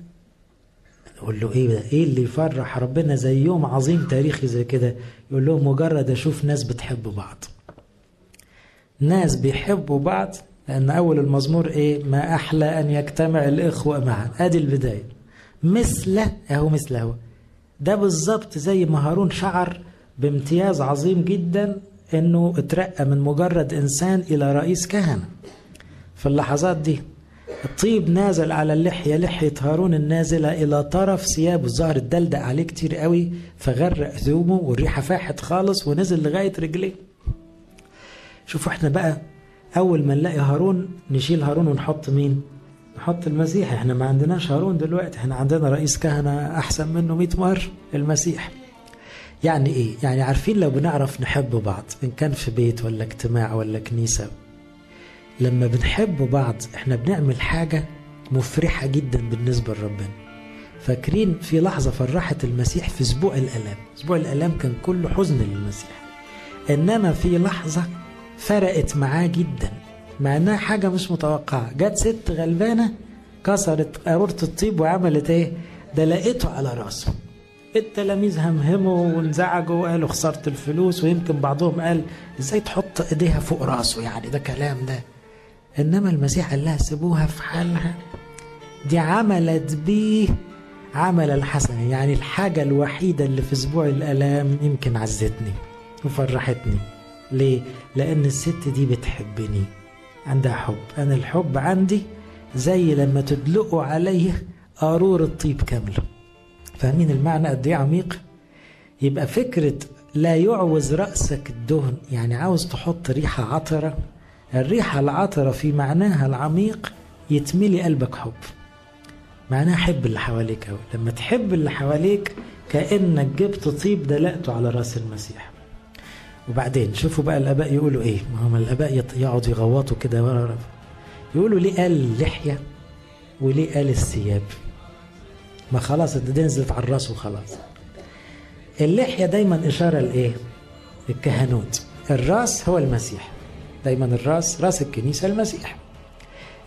أقول له إيه ده؟ إيه اللي يفرح ربنا زي يوم عظيم تاريخي زي كده؟ يقول لهم مجرد أشوف ناس بتحب بعض، ناس بيحبوا بعض. لأن أول المزمور إيه؟ ما أحلى أن يجتمع الإخوة معا. أدي البداية. مثله ده بالظبط زي ما هارون شعر بامتياز عظيم جدا انه اترقى من مجرد انسان الى رئيس كهنة. في اللحظات دي الطيب نازل على اللحية، لحية هارون النازلة الى طرف ثيابه، الظهر اتدلدق عليه كتير قوي فغرق ثوبه والريحة فاحت خالص ونزل لغاية رجليه. شوفوا احنا بقى اول ما نلاقي هارون نشيل هارون ونحط مين؟ نحط المسيح. احنا ما عندناش هارون دلوقتي، احنا عندنا رئيس كهنة احسن منه 100 مرة، المسيح. يعني ايه؟ يعني عارفين لو بنعرف نحب بعض ان كان في بيت ولا اجتماع ولا كنيسة، لما بنحب بعض احنا بنعمل حاجة مفرحة جدا بالنسبة لربنا. فاكرين في لحظة فرحت المسيح في اسبوع الالام، اسبوع الالام كان كله حزن للمسيح، انما في لحظة فرقت معاه جدا مع انها حاجة مش متوقعة. جت ست غلبانة كسرت قارورة الطيب وعملت ايه؟ ده لقيته على راسه. التلاميذ همهموا وانزعجوا وقالوا خسرت الفلوس، ويمكن بعضهم قال ازاي تحط ايديها فوق راسه، يعني ده كلام ده. انما المسيح قال لها سيبوها في حالها، دي عملت بيه عمل الحسن. يعني الحاجة الوحيدة اللي في اسبوع الالام يمكن عزتني وفرحتني. ليه؟ لان الست دي بتحبني، عندها حب. انا الحب عندي زي لما تدلقوا عليه قارورة طيب كاملة، فاهمين المعنى قد ايه عميق؟ يبقى فكرة لا يعوز رأسك الدهن، يعني عاوز تحط ريحة عطرة، الريحة العطرة في معناها العميق يتملي قلبك حب. معناها حب اللي حواليك أوي. لما تحب اللي حواليك كأنك جبت طيب دلقته على رأس المسيح. وبعدين شوفوا بقى الآباء يقولوا إيه. ما هم الآباء يقعدوا يغوطوا كده، يقولوا ليه قال اللحية وليه قال الثياب؟ ما خلاص دي نزلت على الراس وخلاص. اللحية دايما إشارة لإيه؟ الكهنوت. الراس هو المسيح، دايما الراس، راس الكنيسة المسيح.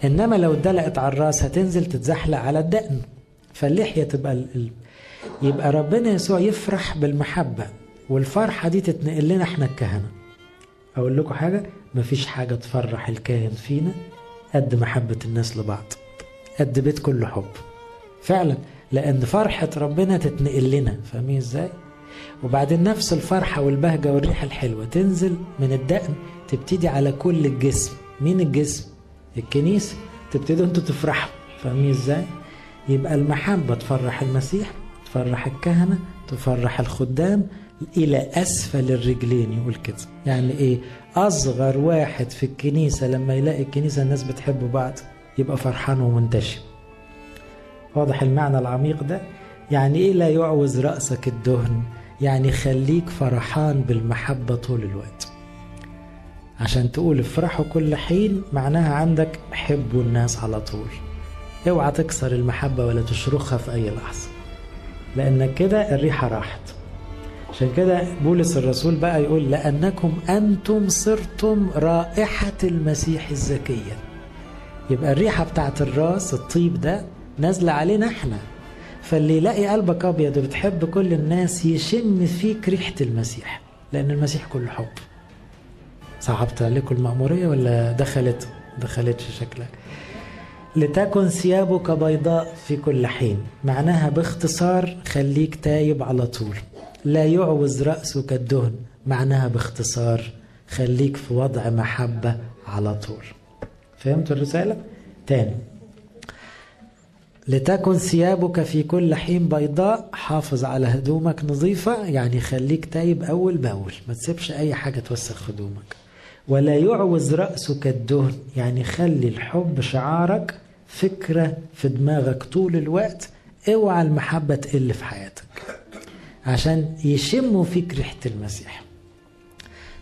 إنما لو اتدلقت على الراس هتنزل تتزحلق على الدقن، فاللحية تبقى يبقى ربنا يسوع يفرح بالمحبة، والفرحة دي تتنقل لنا احنا الكهنة. أقول لكم حاجة، مفيش حاجة تفرح الكاهن فينا قد محبة الناس لبعض، قد بيت كله حب فعلا، لأن فرحة ربنا تتنقل لنا. فاهمين ازاي؟ وبعدين نفس الفرحة والبهجة والريحة الحلوة تنزل من الدقن تبتدي على كل الجسم. مين الجسم؟ الكنيسة. تبتدوا انتوا تفرحوا. فاهمين ازاي؟ يبقى المحبة تفرح المسيح، تفرح الكهنة، تفرح الخدام إلى أسفل الرجلين. يقول كده يعني إيه؟ أصغر واحد في الكنيسة لما يلاقي الكنيسة الناس بتحب بعض يبقى فرحان ومنتشر. واضح المعنى العميق ده؟ يعني إيه لا يعوز رأسك الدهن؟ يعني خليك فرحان بالمحبة طول الوقت. عشان تقول افرحوا كل حين معناها عندك حبوا الناس على طول. اوعى تكسر المحبة ولا تشرخها في أي لحظة، لأنك كده الريحة راحت. عشان كده بولس الرسول بقى يقول لأنكم أنتم صرتم رائحة المسيح الزكية. يبقى الريحة بتاعت الراس الطيب ده نازلة علينا احنا. فاللي يلاقي قلبك أبيض وبتحب كل الناس يشم فيك ريحة المسيح، لأن المسيح كله حب. صعبت عليكم المأمورية ولا دخلتش شكلها؟ لتكن ثيابك بيضاء في كل حين، معناها باختصار خليك تايب على طول. لا يعوز رأسك الدهن، معناها باختصار خليك في وضع محبة على طول. فهمتوا الرسالة؟ تاني، لتكن ثيابك في كل حين بيضاء، حافظ على هدومك نظيفة، يعني خليك تايب أول بأول، ما تسيبش أي حاجة توسخ هدومك. ولا يعوز رأسك الدهن، يعني خلي الحب شعارك، فكرة في دماغك طول الوقت. اوعى المحبة تقل في حياتك عشان يشموا فيك ريحة المسيح.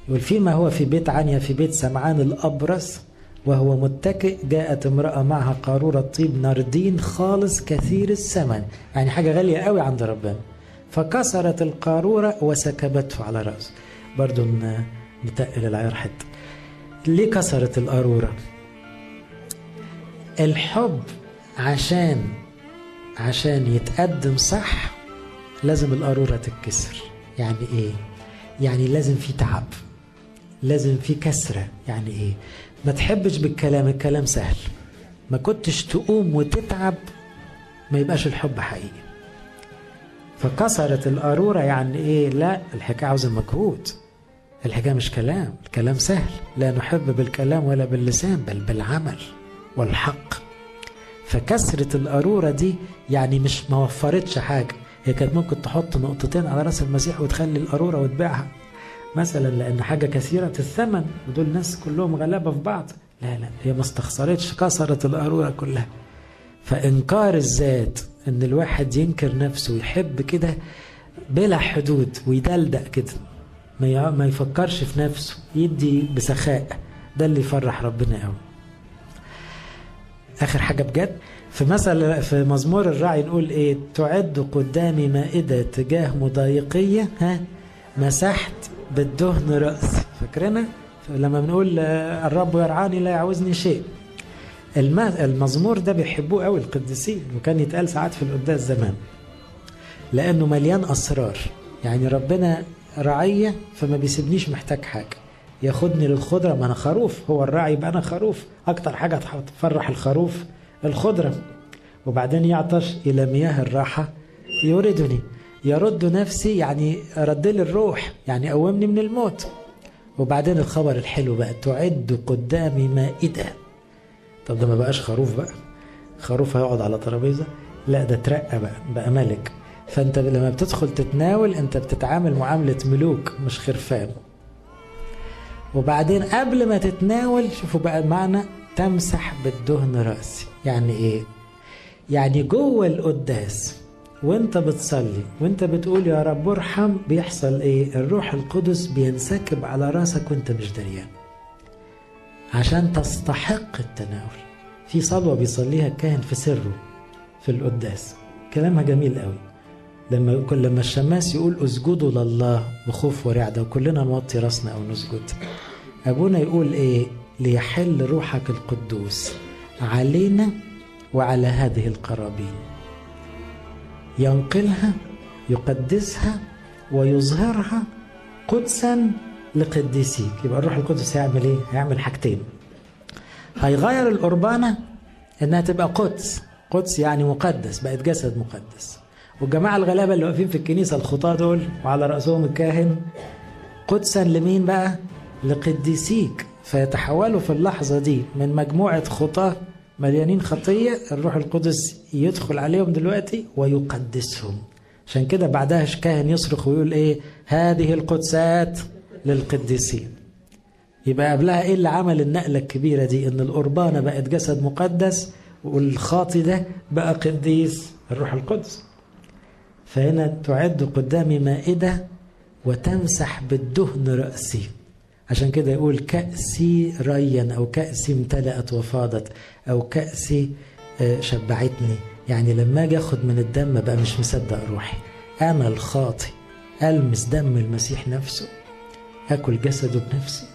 يقول فيما هو في بيت عنيا في بيت سمعان الأبرص وهو متكئ جاءت امرأة معها قارورة طيب ناردين خالص كثير الثمن، يعني حاجة غالية قوي عند ربنا. فكسرت القارورة وسكبته على رأسه. برضو نتقل العيار حتى. ليه كسرت القارورة؟ الحب عشان يتقدم صح لازم القارورة تتكسر. يعني ايه؟ يعني لازم في تعب، لازم في كسرة. يعني ايه؟ ما تحبش بالكلام، الكلام سهل. ما كنتش تقوم وتتعب ما يبقاش الحب حقيقي. فكسرت القارورة يعني ايه؟ لا، الحكاية عاوزة مجهود. الحكاية مش كلام، الكلام سهل. لا نحب بالكلام ولا باللسان بل بالعمل والحق. فكسرة القارورة دي يعني مش ما وفرتش حاجة. هي كانت ممكن تحط نقطتين على راس المسيح وتخلي القارورة وتبيعها مثلا، لأن حاجة كثيرة الثمن ودول ناس كلهم غلابة في بعض. لا هي ما استخسرتش، كسرت القارورة كلها. فإنكار الذات، إن الواحد ينكر نفسه ويحب كده بلا حدود ويدلدق كده، ما يفكرش في نفسه، يدي بسخاء، ده اللي يفرح ربنا قوي. آخر حاجة بجد، في مزمور الراعي نقول ايه؟ تعد قدامي مائدة تجاه مضايقية، مسحت بالدهن رأسي. فاكرنا لما بنقول الرب يرعاني لا يعوزني شيء؟ المزمور ده بيحبوه قوي القديسين، وكان يتقال ساعات في القداس زمان، لأنه مليان أسرار. يعني ربنا رعية فما بيسيبنيش محتاج حاجة، ياخدني للخضرة. ما أنا خروف، هو الراعي يبقى أنا خروف. أكتر حاجة تفرح الخروف الخضرة. وبعدين يعطش إلى مياه الراحة يوردني، يرد نفسي، يعني رد لي الروح، يعني قومني من الموت. وبعدين الخبر الحلو بقى، تعد قدامي مائدة. طب ده ما بقاش خروف بقى، خروف هيقعد على ترابيزة؟ لا ده ترقى بقى ملك. فأنت لما بتدخل تتناول أنت بتتعامل معاملة ملوك مش خرفان. وبعدين قبل ما تتناول شوفوا بقى المعنى، تمسح بالدهن رأسي. يعني إيه؟ يعني جوه القداس وانت بتصلي وانت بتقول يا رب ارحم، بيحصل ايه؟ الروح القدس بينسكب على راسك وانت مش دريان عشان تستحق التناول. في صلوة بيصليها الكاهن في سره في القداس، كلامها جميل قوي. لما الشماس يقول اسجدوا لله بخوف ورعدة، وكلنا نوطي راسنا او نسجد، ابونا يقول ايه؟ ليحل روحك القدوس علينا وعلى هذه القرابين، ينقلها يقدسها ويظهرها قدسا لقديسيك. يبقى الروح القدس هيعمل ايه؟ هيعمل حاجتين، هيغير القربانة انها تبقى قدس. قدس يعني مقدس، بقت جسد مقدس. والجماعة الغلابة اللي واقفين في الكنيسة الخطاة دول وعلى رأسهم الكاهن، قدسا لمين بقى؟ لقديسيك. فيتحولوا في اللحظة دي من مجموعة خطاة مليانين خطية، الروح القدس يدخل عليهم دلوقتي ويقدسهم. عشان كده بعدها كاهن يصرخ ويقول ايه؟ هذه القدسات للقديسين. يبقى قبلها ايه اللي عمل النقلة الكبيرة دي؟ ان القربانة بقت جسد مقدس والخاطي ده بقى قديس، الروح القدس. فهنا تعد قدامي مائدة وتمسح بالدهن رأسي. عشان كده يقول كأسي ريا، أو كأسي امتلأت وفاضت، أو كأسي شبعتني. يعني لما أجي أخد من الدم بقى مش مصدق روحي، أنا الخاطي ألمس دم المسيح نفسه، أكل جسده بنفسي.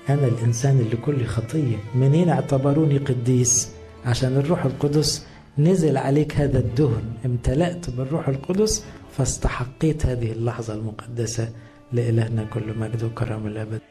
أنا الإنسان اللي كل خطية. منين اعتبروني قديس؟ عشان الروح القدس نزل عليك هذا الدهن، امتلأت بالروح القدس فاستحقيت هذه اللحظة المقدسة. لإلهنا كل مجد وكرم الأبد.